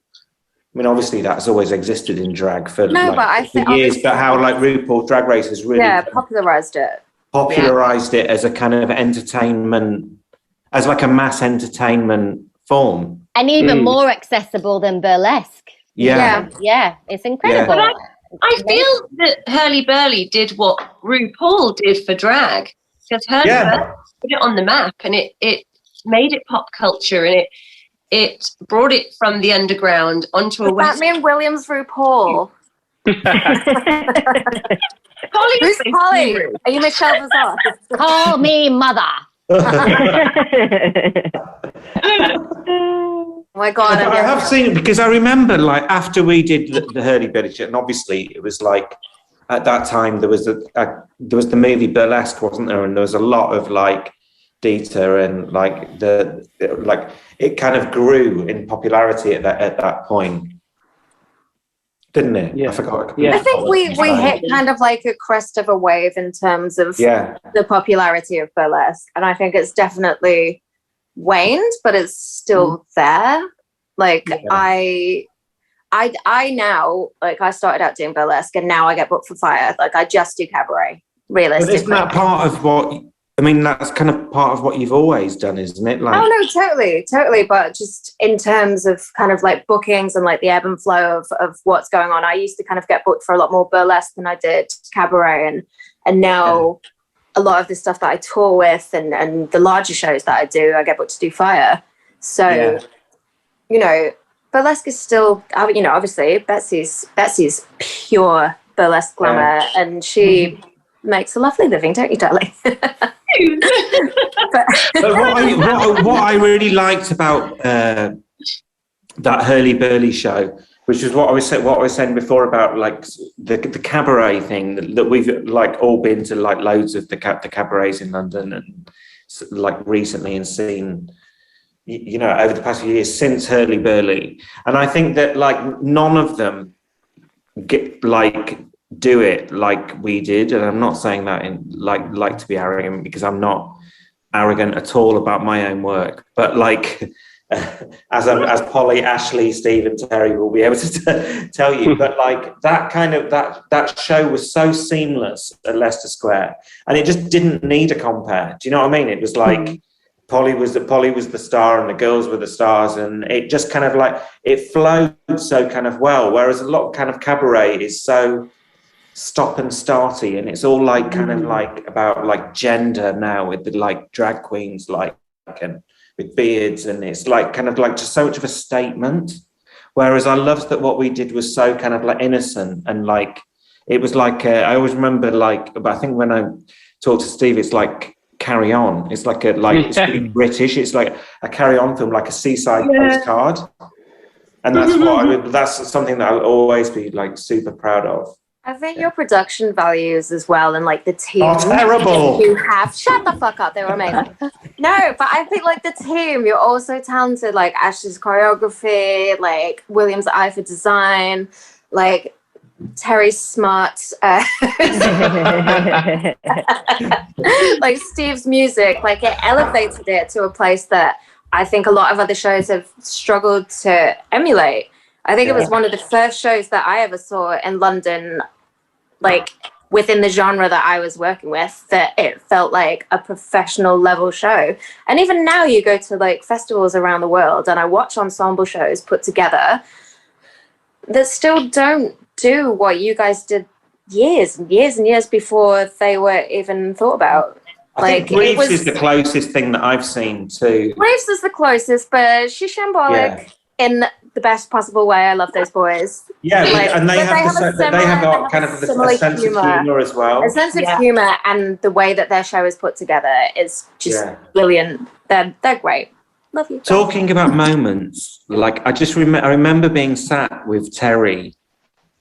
I mean, obviously that's always existed in drag for years, but how RuPaul Drag Race has really popularized it. Popularized it as a kind of entertainment, as a mass entertainment form. And even more accessible than burlesque. Yeah, it's incredible. Yeah. But I feel that Hurly Burly did what RuPaul did for drag. Because Hurly Burly put it on the map, and it made it pop culture, and it brought it from the underground onto a Does that mean Williams RuPaul? Polly. Who's Polly? Are you Michelle Visage? Call me mother. Oh my God! I have seen it because I remember, after we did the Hurly Burly shit, and obviously it was at that time there was the movie Burlesque, wasn't there? And there was a lot of Dita and it kind of grew in popularity at that point, didn't it? Yeah. I forgot. I think we hit kind of a crest of a wave in terms of the popularity of burlesque, and I think it's definitely waned, but it's still there. I now I started out doing burlesque, and now I get booked for Fire. I just do cabaret. Realistically, but isn't that part of what I mean, that's kind of part of what you've always done, isn't it? Like, Oh no, totally. But just in terms of kind of like bookings and like the ebb and flow of what's going on, I used to kind of get booked for a lot more burlesque than I did cabaret, and now a lot of the stuff that I tour with and the larger shows that I do, I get booked to do fire. So, you know, burlesque is still, you know, obviously Betsy's pure burlesque glamour, and she makes a lovely living, don't you, darling? But what I really liked about that Hurly Burly show, which is what I was saying before about like the cabaret thing that we've like all been to like loads of the cabarets in London and like recently and seen, you know, over the past few years since Hurly Burly, and I think that like none of them do it like we did, and I'm not saying that in like to be arrogant, because I'm not arrogant at all about my own work, but like as Polly, Ashley, Steve and Terry will be able to tell you, but like that kind of that show was so seamless at Leicester Square, and it just didn't need a compare. Do you know what I mean? It was like Polly was the star and the girls were the stars, and it just kind of like it flowed so kind of well, whereas a lot of kind of cabaret is so stop and starty, and it's all like kind of like about like gender now with the like drag queens like and with beards, and it's like kind of like just so much of a statement, whereas I loved that what we did was so kind of like innocent, and like it was like I always remember like, but I think when I talked to Steve, it's like Carry On, it's like it's really British, it's like a Carry On film, like a seaside postcard, and that's something that I'll always be like super proud of. I think your production values as well, and like the team terrible. you have. Shut the fuck up, they were amazing. No, but I think like the team, you're all so talented. Like Ashley's choreography, like William's eye for design, like Terry's smart, like Steve's music. Like it elevated it to a place that I think a lot of other shows have struggled to emulate. I think it was one of the first shows that I ever saw in London, like within the genre that I was working with, that it felt like a professional level show. And even now you go to like festivals around the world and I watch ensemble shows put together that still don't do what you guys did years and years and years before they were even thought about. I think Reeves is the closest thing that I've seen to. Reeves is the closest, but she's shambolic in the best possible way. I love those boys. Yeah, like, and they have kind of a sense of humor as well. A sense of humor, and the way that their show is put together is just brilliant. They're great. Love you. Talking about moments, like I remember being sat with Terry,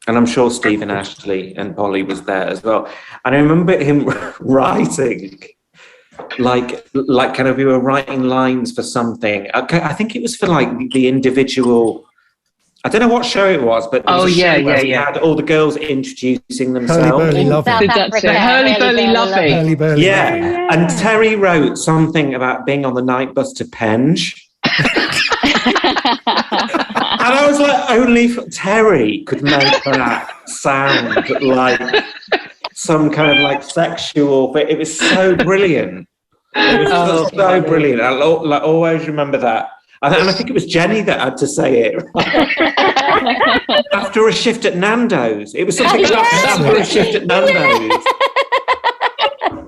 and I'm sure Steve and Ashley and Polly was there as well. And I remember him writing, like kind of we were writing lines for something. I think it was for like the individual. I don't know what show it was, but we had all the girls introducing themselves. Hurly Burly Hurly Burly Lovey. Hurly Burly. Yeah, and Terry wrote something about being on the night bus to Penge. And I was like, only Terry could make that sound like some kind of like sexual, but it was so brilliant. It was so brilliant. I'll always remember that. And I think it was Jenny that had to say it. After a shift at Nando's. It was something about after a shift at Nando's.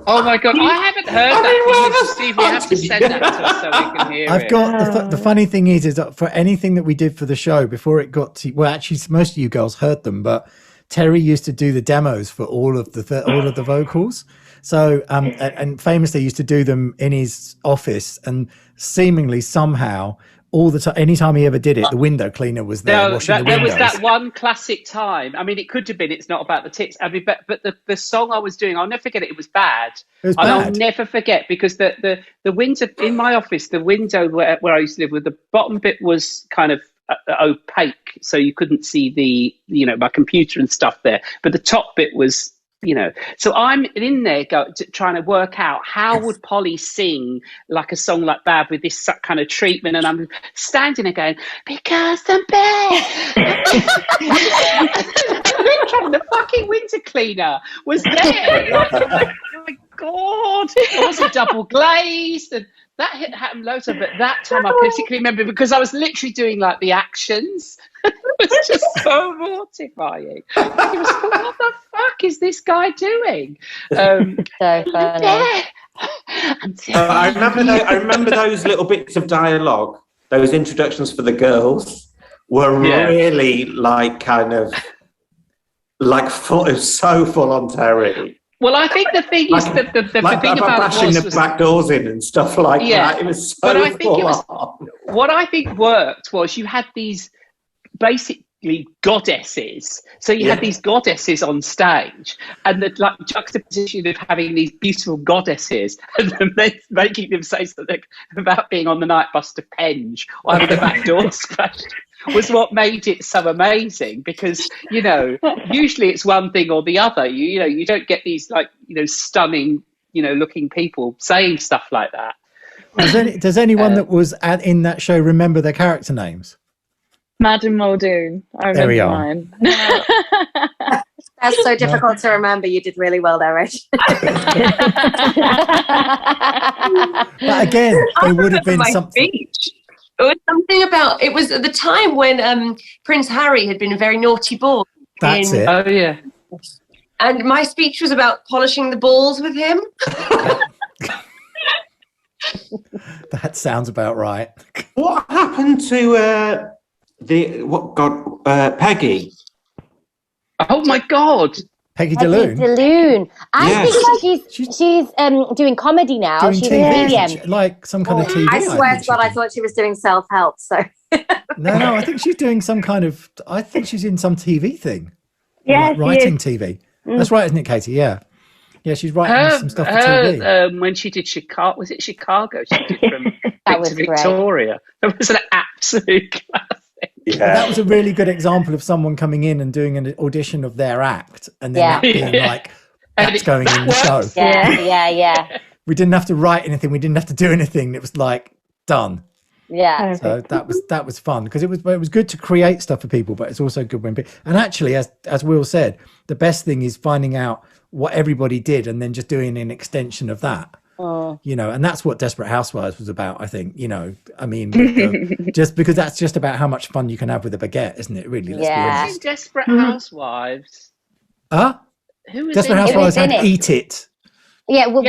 Oh my God, I haven't heard that. Steve, you have to send that to us so we can hear it. I've got the funny thing is that for anything that we did for the show before it got to, well, actually most of you girls heard them, but Terry used to do the demos for all of the vocals. So and famously used to do them in his office, and seemingly somehow all the time, anytime he ever did it, the window cleaner was there washing the windows. There was that one classic time. I mean, it could have been. It's not about the tits. I mean, but the song I was doing, I'll never forget it. It was bad. I'll never forget, because the window in my office, the window where I used to live, with the bottom bit was kind of opaque, so you couldn't see my computer and stuff there. But the top bit was. So I'm in there trying to work out how would Polly sing like a song like Bad with this kind of treatment, and I'm standing there going, because I'm bad. The fucking window cleaner was there. God. It wasn't double glazed. And that happened loads of, but that time I particularly remember because I was literally doing like the actions. It was just so mortifying. I was like, what the fuck is this guy doing? So funny. Yeah. I remember those little bits of dialogue, those introductions for the girls were really like kind of like full, it was so full on Terry. Well, I think the thing is the thing about bashing the back doors in and stuff like that. It was so but I think full it was, on. what I think worked was you had these basically goddesses. So you had these goddesses on stage, and the like juxtaposition of having these beautiful goddesses and then making them say something about being on the night bus to Penge or having the back door smashed was what made it so amazing, because you know usually it's one thing or the other. You know you don't get these like stunning looking people saying stuff like that. Does anyone that was in that show remember their character names? Madam Muldoon. I remember There we are. mine. That's so difficult to remember. You did really well there, Rich. But again, they would have been something. Speech. It was something about, it was at the time when Prince Harry had been a very naughty boy. That's it. Oh yeah. And my speech was about polishing the balls with him. That sounds about right. What happened to Peggy? Oh my God. Peggy DeLune. DeLune. I Yes. think she's doing comedy now. Doing She's TV, a isn't comedian. she? Like some kind of TV. I swear think to God, she I did. thought she was doing self-help. So No, I think she's doing some kind of. I think she's in some TV thing. Yeah, Like she writing is. TV. That's right, isn't it, Katie? Yeah, yeah, she's writing some stuff for TV. When she did Chicago, was it Chicago? She did from That was to Victoria. That was an absolute classic. That was a really good example of someone coming in and doing an audition of their act, and then that being like that's going in the show. Yeah. We didn't have to write anything. We didn't have to do anything. It was like done. Yeah. So that was fun because it was good to create stuff for people, but it's also good when people. And actually, as Will said, the best thing is finding out what everybody did and then just doing an extension of that. And that's what Desperate Housewives was about, I think. I mean, just because that's just about how much fun you can have with a baguette, isn't it? Really, let's be honest. Desperate Housewives. Who was Desperate in Housewives in had it? Eat It. Yeah, well,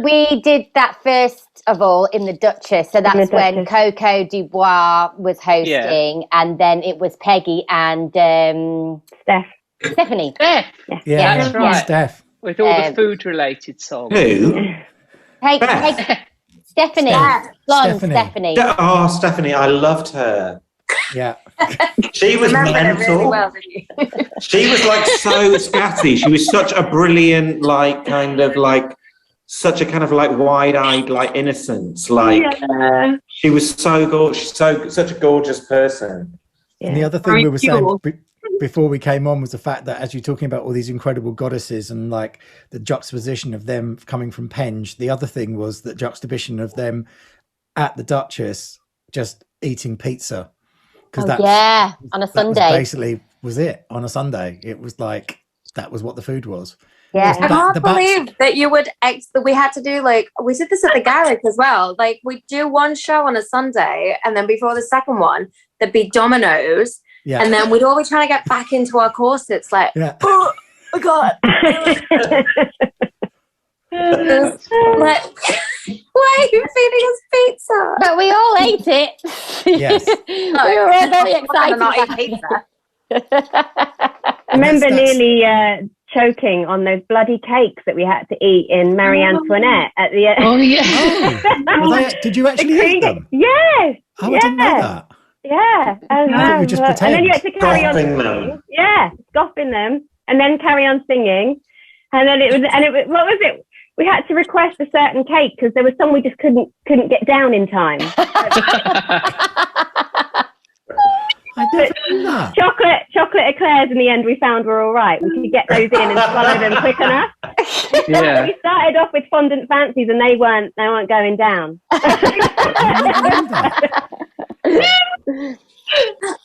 we did that first of all in the Duchess. So that's when Coco Dubois was hosting, and then it was Peggy and Stephanie. Steph. Yeah, that's right. Steph. With all the food-related songs. Who? Stephanie. Blonde Stephanie. Oh, Stephanie, I loved her. Yeah. She was mental. really well, didn't you? She was like so scatty. She was such a brilliant, like kind of like such a kind of like wide-eyed, like innocence. Like she was so gorgeous, such a gorgeous person. Yeah. And the other thing we were saying before we came on was the fact that as you're talking about all these incredible goddesses and like the juxtaposition of them coming from Penge, the other thing was the juxtaposition of them at the Duchess just eating pizza. On a Sunday. Basically was it on a Sunday. It was like that was what the food was. Yeah, I can't believe that you would. We had to do we did this at the garage as well. Like we'd do one show on a Sunday, and then before the second one, there'd be dominoes, and then we'd all be trying to get back into our corsets. Like, oh my God. Like, why are you feeding us pizza? But we all ate it. Yes. We were all very excited. Not eat pizza. I remember nearly choking on those bloody cakes that we had to eat in Marie Antoinette at the end. Oh, yeah. Did you actually eat them? Yes. Oh, I didn't know that. Yeah. I thought we just And then you had to carry on Scoffing singing. them. Yeah, scoffing them, and then carry on singing. And then it was what was it? We had to request a certain cake because there was some we just couldn't get down in time. I never knew that. Chocolate eclairs in the end we found were all right. We could get those in and swallow them quick enough. We started off with fondant fancies and they weren't going down.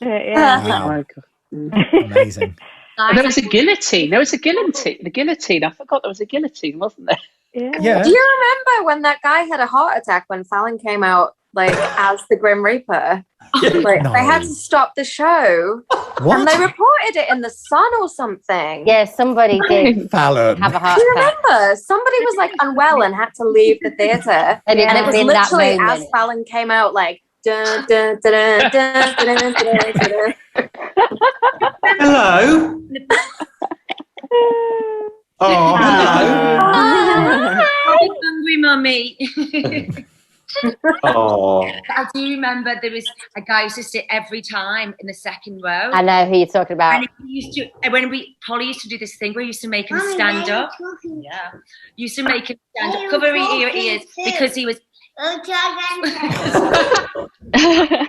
Wow. Oh my God. Amazing. And there was a guillotine. The guillotine. I forgot there was a guillotine, wasn't there? Yeah. Do you remember when that guy had a heart attack when Fallon came out like as the Grim Reaper? Like No. they had to stop the show. What? And they reported it in the Sun or something. Yeah, somebody did Fallon. have a heart Do you attack. remember? Somebody was like unwell and had to leave the theater. And And it was in that literally moment. as Fallon came out, like dun, dun, dun, dun, dun, dun, dun, dun, dun. Hello. Oh, hello. I'm hungry, mummy. Oh. I do remember there was a guy who used to sit every time in the second row. I know who you're talking about. And he used to, Polly used to do this thing where he used to make him stand up. Yeah. Used to make him stand up, cover your ears, because he was.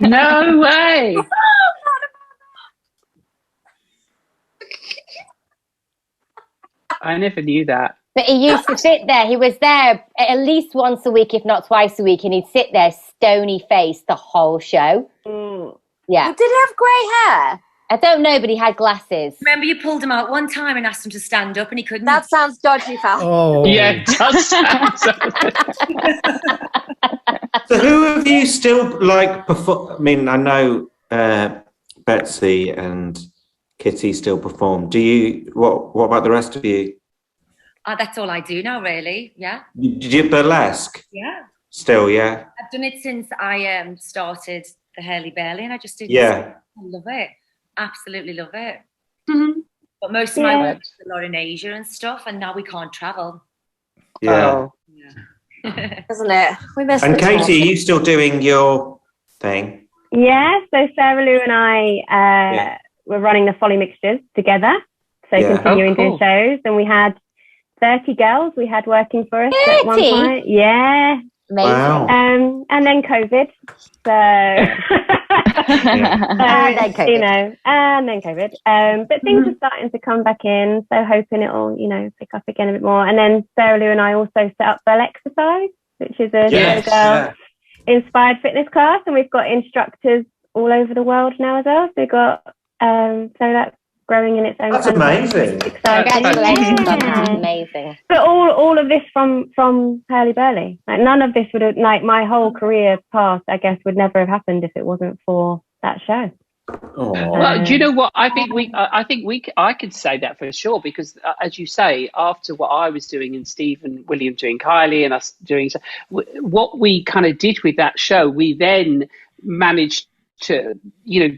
No way. I never knew that. But he used to sit there. He was there at least once a week, if not twice a week, and he'd sit there stony faced the whole show. Yeah. Did he have grey hair? I don't know, but he had glasses. Remember you pulled him out one time and asked him to stand up and he couldn't? That sounds dodgy, Fallon. Oh. Yeah, it does sound so. So who have you still like perform? I mean, I know Betsy and Kitty still perform. Do you? What about the rest of you? That's all I do now, really. Yeah. Did you burlesque? Yeah. Still, yeah. I've done it since I started the Hurly Burly, and I just did. Yeah. I love it. Absolutely love it. Mm-hmm. But most of my work is a lot in Asia and stuff, and now we can't travel. Yeah. Isn't it? We miss And the Katie, talk. are you still doing your thing? Yeah, so Sarah Lou and I were running the Folly Mixtures together. So Yeah. continuing Oh, cool. doing shows. And we had 30 girls we had working for us at one 30? point. Yeah. Amazing. Wow. And then COVID. So, And then COVID. you know, and then COVID. But things are starting to come back in. So hoping it'll, you know, pick up again a bit more. And then Sarah Lou and I also set up Exercise, which is a Yes. girl inspired fitness class. And we've got instructors all over the world now as well. So we've got, so that's growing in its own. That's kind of amazing. exciting. Congratulations on Yeah. that. Amazing. But all of this from Hurly Burly. Like none of this would have, like my whole career path, I guess, would never have happened if it wasn't for that show. Oh. Well, do you know what? I think I could say that for sure because, as you say, after what I was doing and Steve and William doing Kylie and us doing what we kind of did with that show, we then managed to, you know,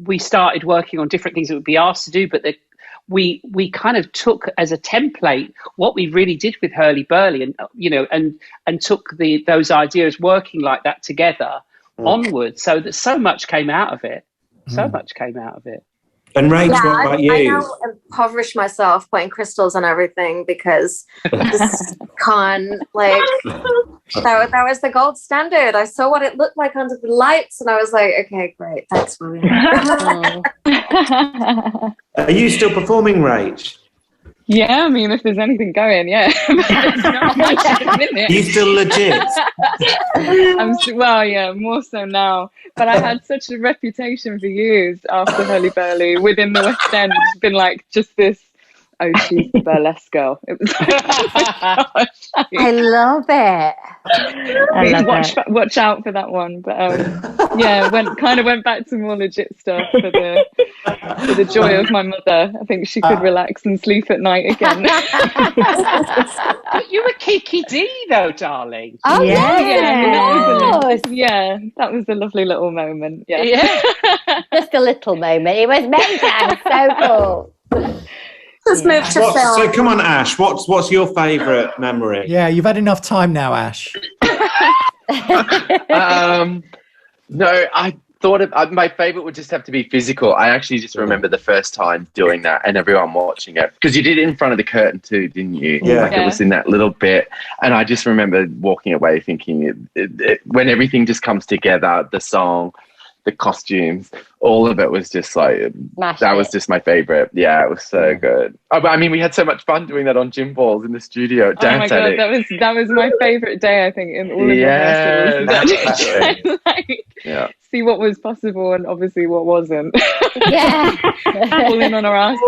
we started working on different things that we'd be asked to do, but we kind of took as a template what we really did with Hurly Burly, and you know, and took those ideas working like that together onwards, so that so much came out of it. So much came out of it. And Rach, Yeah, what about you? I now impoverish myself putting crystals on everything because this can't, like, that was the gold standard. I saw what it looked like under the lights and I was like, okay, great, thanks, William. Are you still performing, Rach? Yeah, I mean, if there's anything going, yeah. But it's not much at the minute. Are you still legit? Well, yeah, more so now. But I had such a reputation for years after Hurly Burly within the West End. It's been like just this, oh, she's the burlesque girl. It was like, oh my gosh. I love it. Watch out for that one. But yeah, went back to more legit stuff for the joy of my mother. I think she could relax and sleep at night again. But you were Kiki D though, darling. Oh, Yeah, that was a lovely little moment. Yeah. Just a little moment. It was amazing. So cool. Let's move to film. So come on, Ash. What's your favourite memory? Yeah, you've had enough time now, Ash. No, I thought my favourite would just have to be physical. I actually just remember the first time doing that and everyone watching it because you did it in front of the curtain too, didn't you? Yeah. Like it was in that little bit, and I just remember walking away thinking when everything just comes together, the song, the costumes, all of it was just like was just my favorite. Yeah, it was so good. Oh, but I mean, we had so much fun doing that on gym balls in the studio. Oh my god, that was my favorite day. I think in all of the rehearsals. See what was possible and obviously what wasn't. Yeah, falling on our asses.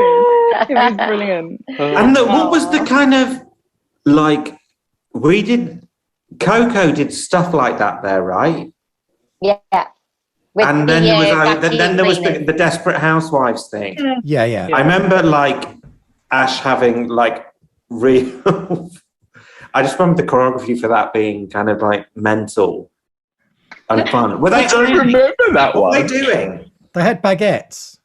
It was brilliant. And what was the kind of like we did. Coco did stuff like that there, right? Yeah. With And then there was the Desperate Housewives thing. Yeah. I remember like Ash having like real. I just remember the choreography for that being kind of like mental and fun. Were they? I don't remember that one. What were they doing? They had baguettes.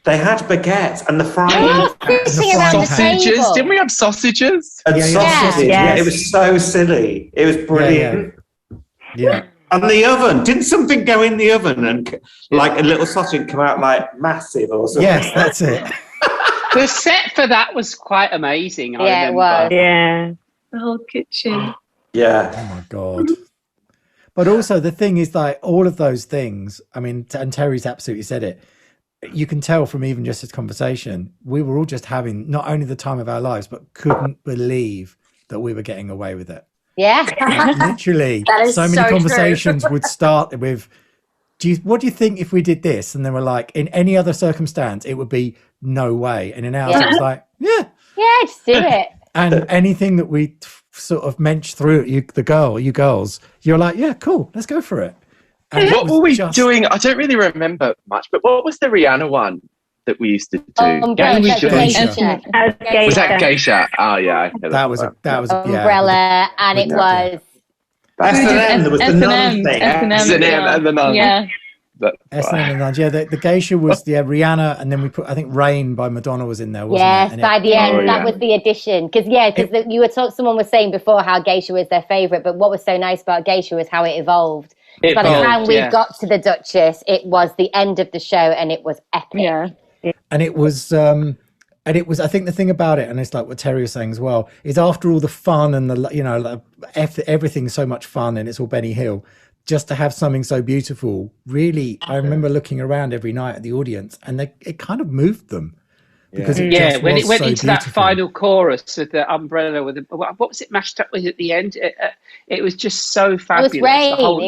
They had baguettes and the frying sausages. Didn't we have sausages? And sausages. Yes. Yeah, it was so silly. It was brilliant. Yeah. And the oven, didn't something go in the oven and like a little sausage come out like massive or something? Yes, that's it. The set for that was quite amazing. Yeah, it was. Yeah. The whole kitchen. Yeah. Oh my God. But also the thing is like all of those things, I mean, and Terry's absolutely said it. You can tell from even just this conversation, we were all just having not only the time of our lives, but couldn't believe that we were getting away with it. Yeah. Like, literally, so many conversations would start with, what do you think if we did this? And they were like, in any other circumstance, it would be no way. And in ours, it was like, yeah, just do it. And anything that we sort of mentioned through you girls, you're like, yeah, cool, let's go for it. And what were we doing? I don't really remember much, but what was the Rihanna one that we used to do? Geisha. Was that Geisha? Oh yeah, that was Umbrella, and it was S&M. There was the nun thing. S&M and the nun. Yeah. S&M and the nun. Yeah, the Geisha was Rihanna, and then we put, I think, Rain by Madonna was in there, wasn't yes, it? by the end, that was the addition. Because you were someone was saying before how Geisha was their favourite, but what was so nice about Geisha was how it evolved. By the time we got to the Duchess, it was the end of the show, and it was epic. Yeah. And it was, I think the thing about it, and it's like what Terry was saying as well, is after all the fun and everything's so much fun and it's all Benny Hill, just to have something so beautiful, really, I remember looking around every night at the audience and it kind of moved them. Because when it went into that final chorus with the umbrella, what was it mashed up with at the end? It was just so fabulous. It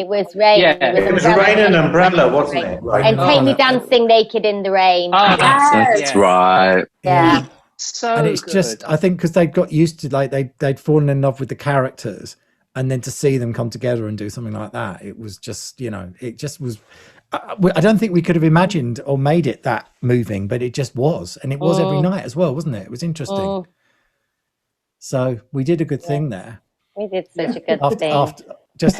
was rain. Yeah. It was rain and umbrella, wasn't it? And Take Me Dancing Naked in the Rain. Oh, that's right. Yeah. So and it's good. just, I think, because they'd got used to, like, they'd fallen in love with the characters, and then to see them come together and do something like that, it was just, it just was. I don't think we could have imagined or made it that moving, but it just was, and it was every night as well, wasn't it? It was interesting. So we did a good thing there. We did such a good thing.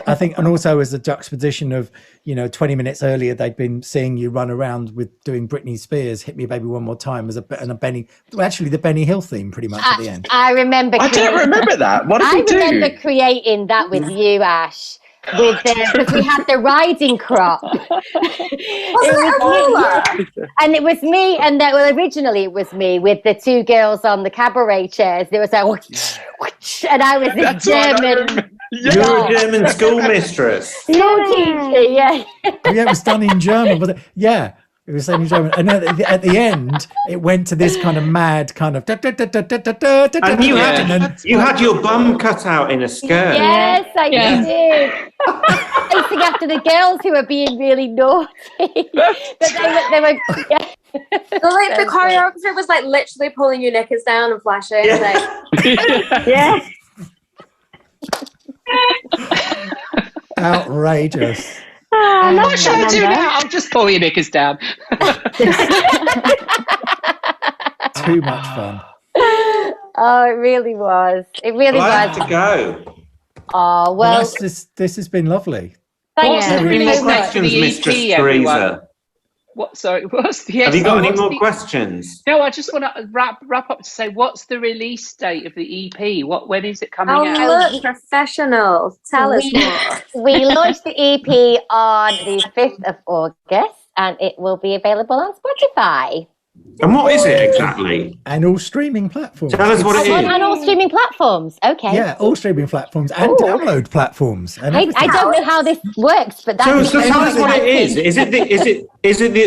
I think, and also as a juxtaposition of, 20 minutes earlier, they'd been seeing you run around with doing Britney Spears, Hit Me Baby One More Time, the Benny Hill theme pretty much at the end. I remember. I don't remember that. What did we do? I remember creating that with you, Ash. Because we had the riding crop. And it was me, and originally it was me with the two girls on the cabaret chairs. There was and I was this German. You were a German schoolmistress. School teacher, yeah. It was done in German, was it? Yeah. It was done in German. And at the end, it went to this kind of mad kind of... And you had your bum cut out in a skirt. Yes, I did. I sing after the girls who were being really naughty. But they were So like the choreographer was like literally pulling your knickers down and flashing. Yeah. Outrageous. What should I do now? I'll just pull your knickers down. Too much fun. Oh, it really was. It really was. I have to go. Oh, well. This has been lovely. Thank you. Any more questions, Mistress Teresa? What's the? Have you got any more questions? No, I just want to wrap up to say, what's the release date of the EP? When is it coming out? Oh, look, professional. Tell us more. We launched the EP on the 5th of August, and it will be available on Spotify. And what is it exactly? And all streaming platforms. Tell us what it is. And all streaming platforms. Okay. Yeah, all streaming platforms and download platforms. And I don't know how this works, but that's so tell us what it is. Is it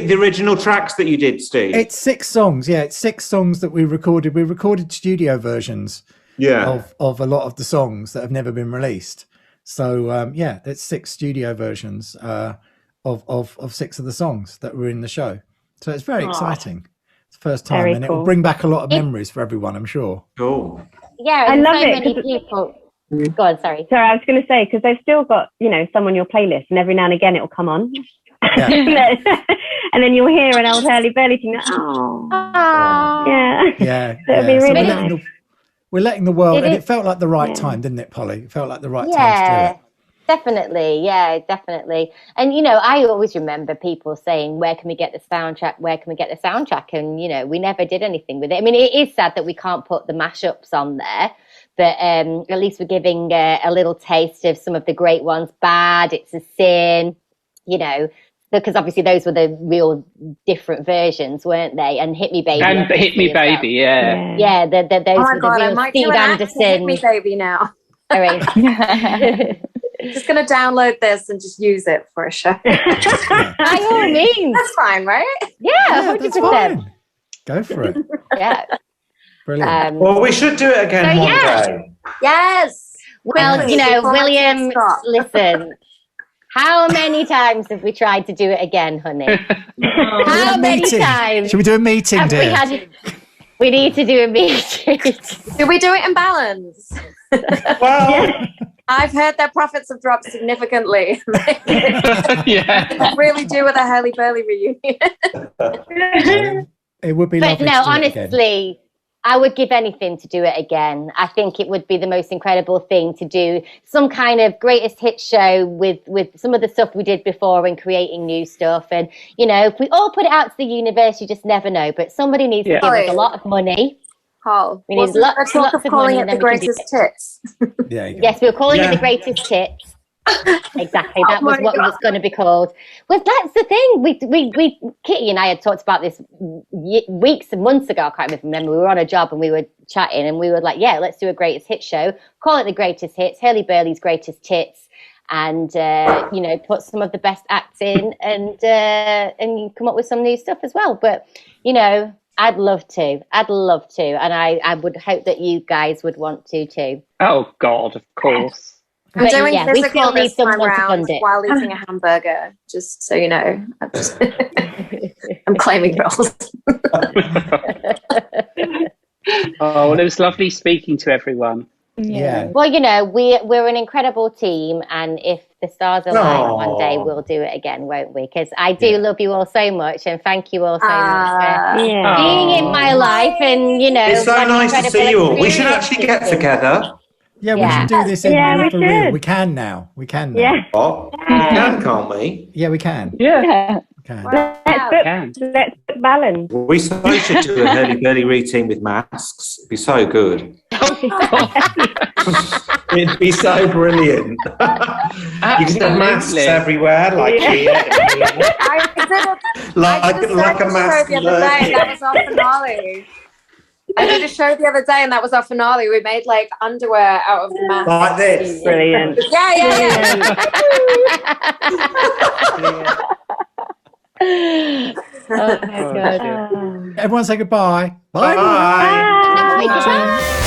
the original tracks that you did, Steve? It's 6 songs. Yeah, it's 6 songs that we recorded. We recorded studio versions. Of a lot of the songs that have never been released. So that's 6 studio versions of 6 of the songs that were in the show. So it's very exciting. First time, very and cool. it will bring back a lot of memories for everyone, I'm sure. Cool. Yeah, I love so it. many people. Go on, sorry. Sorry, I was going to say, because they've still got, some on your playlist, and every now and again it'll come on. Yeah. And then you'll hear an old Hurly Burly thing. Oh, yeah. So it'll be really nice. We're letting the world, and it felt like the right time, didn't it, Polly? It felt like the right time to do it. Definitely, definitely. And I always remember people saying, "Where can we get the soundtrack? Where can we get the soundtrack?" And we never did anything with it. I mean, it is sad that we can't put the mashups on there, but at least we're giving a little taste of some of the great ones. Bad, It's a Sin, because obviously those were the real different versions, weren't they? And Hit Me Baby. And Hit Me Baby, yeah. Those were the real Steve Anderson. Hit Me Baby now. Just going to download this and just use it for a show. By all means. That's fine, right? Yeah, 100%. Go for it. Yeah. Brilliant. Well, we should do it again one day. Yes. Well, William, listen. How many times have we tried to do it again, honey? How many times? Should we do a meeting, dear? We need to do a meeting. Do we do it in balance? Well, I've heard their profits have dropped significantly. Yeah. Really do with a Hurly Burly reunion. It would be lovely. But no, to do it honestly, again. I would give anything to do it again. I think it would be the most incredible thing to do some kind of greatest hit show with some of the stuff we did before and creating new stuff. And, if we all put it out to the universe, you just never know. But somebody needs to give us a lot of money. Paul, we need lots of calling money. It the greatest tits. Yeah, yes, we were calling it the greatest hits. Exactly, that was what it was going to be called. Well, that's the thing. We Kitty and I had talked about this weeks and months ago. I can't even remember. We were on a job and we were chatting, and we were like, "Yeah, let's do a greatest hit show. Call it the greatest hits. Hurly Burly's greatest hits." And put some of the best acts in, and come up with some new stuff as well. But I'd love to, and I would hope that you guys would want to too. Oh God, of course. I'm doing we still physical need this someone time to fund round it. while eating a hamburger, just so you know. I'm claiming roles. Oh, well, it was lovely speaking to everyone. Yeah. Well, we're an incredible team, and if the stars align one day, we'll do it again, won't we? Because I do love you all so much, and thank you all so much for being in my life. And it's so nice to see you all. We should actually get together. Yeah, we should do this for real. We can now. Yeah. Oh, we can, can't we? Yeah, we can. Yeah. We can. Let's put balance. We should do a Hurly Burly routine with masks. It'd be so good. It'd be so brilliant. You can have masks everywhere, like here. I did a mask the other day. That was our finale. I did a show the other day, and that was our finale. We made underwear out of the mask. Like this. Brilliant. Yeah. Oh my God. Everyone say goodbye. Bye. Bye.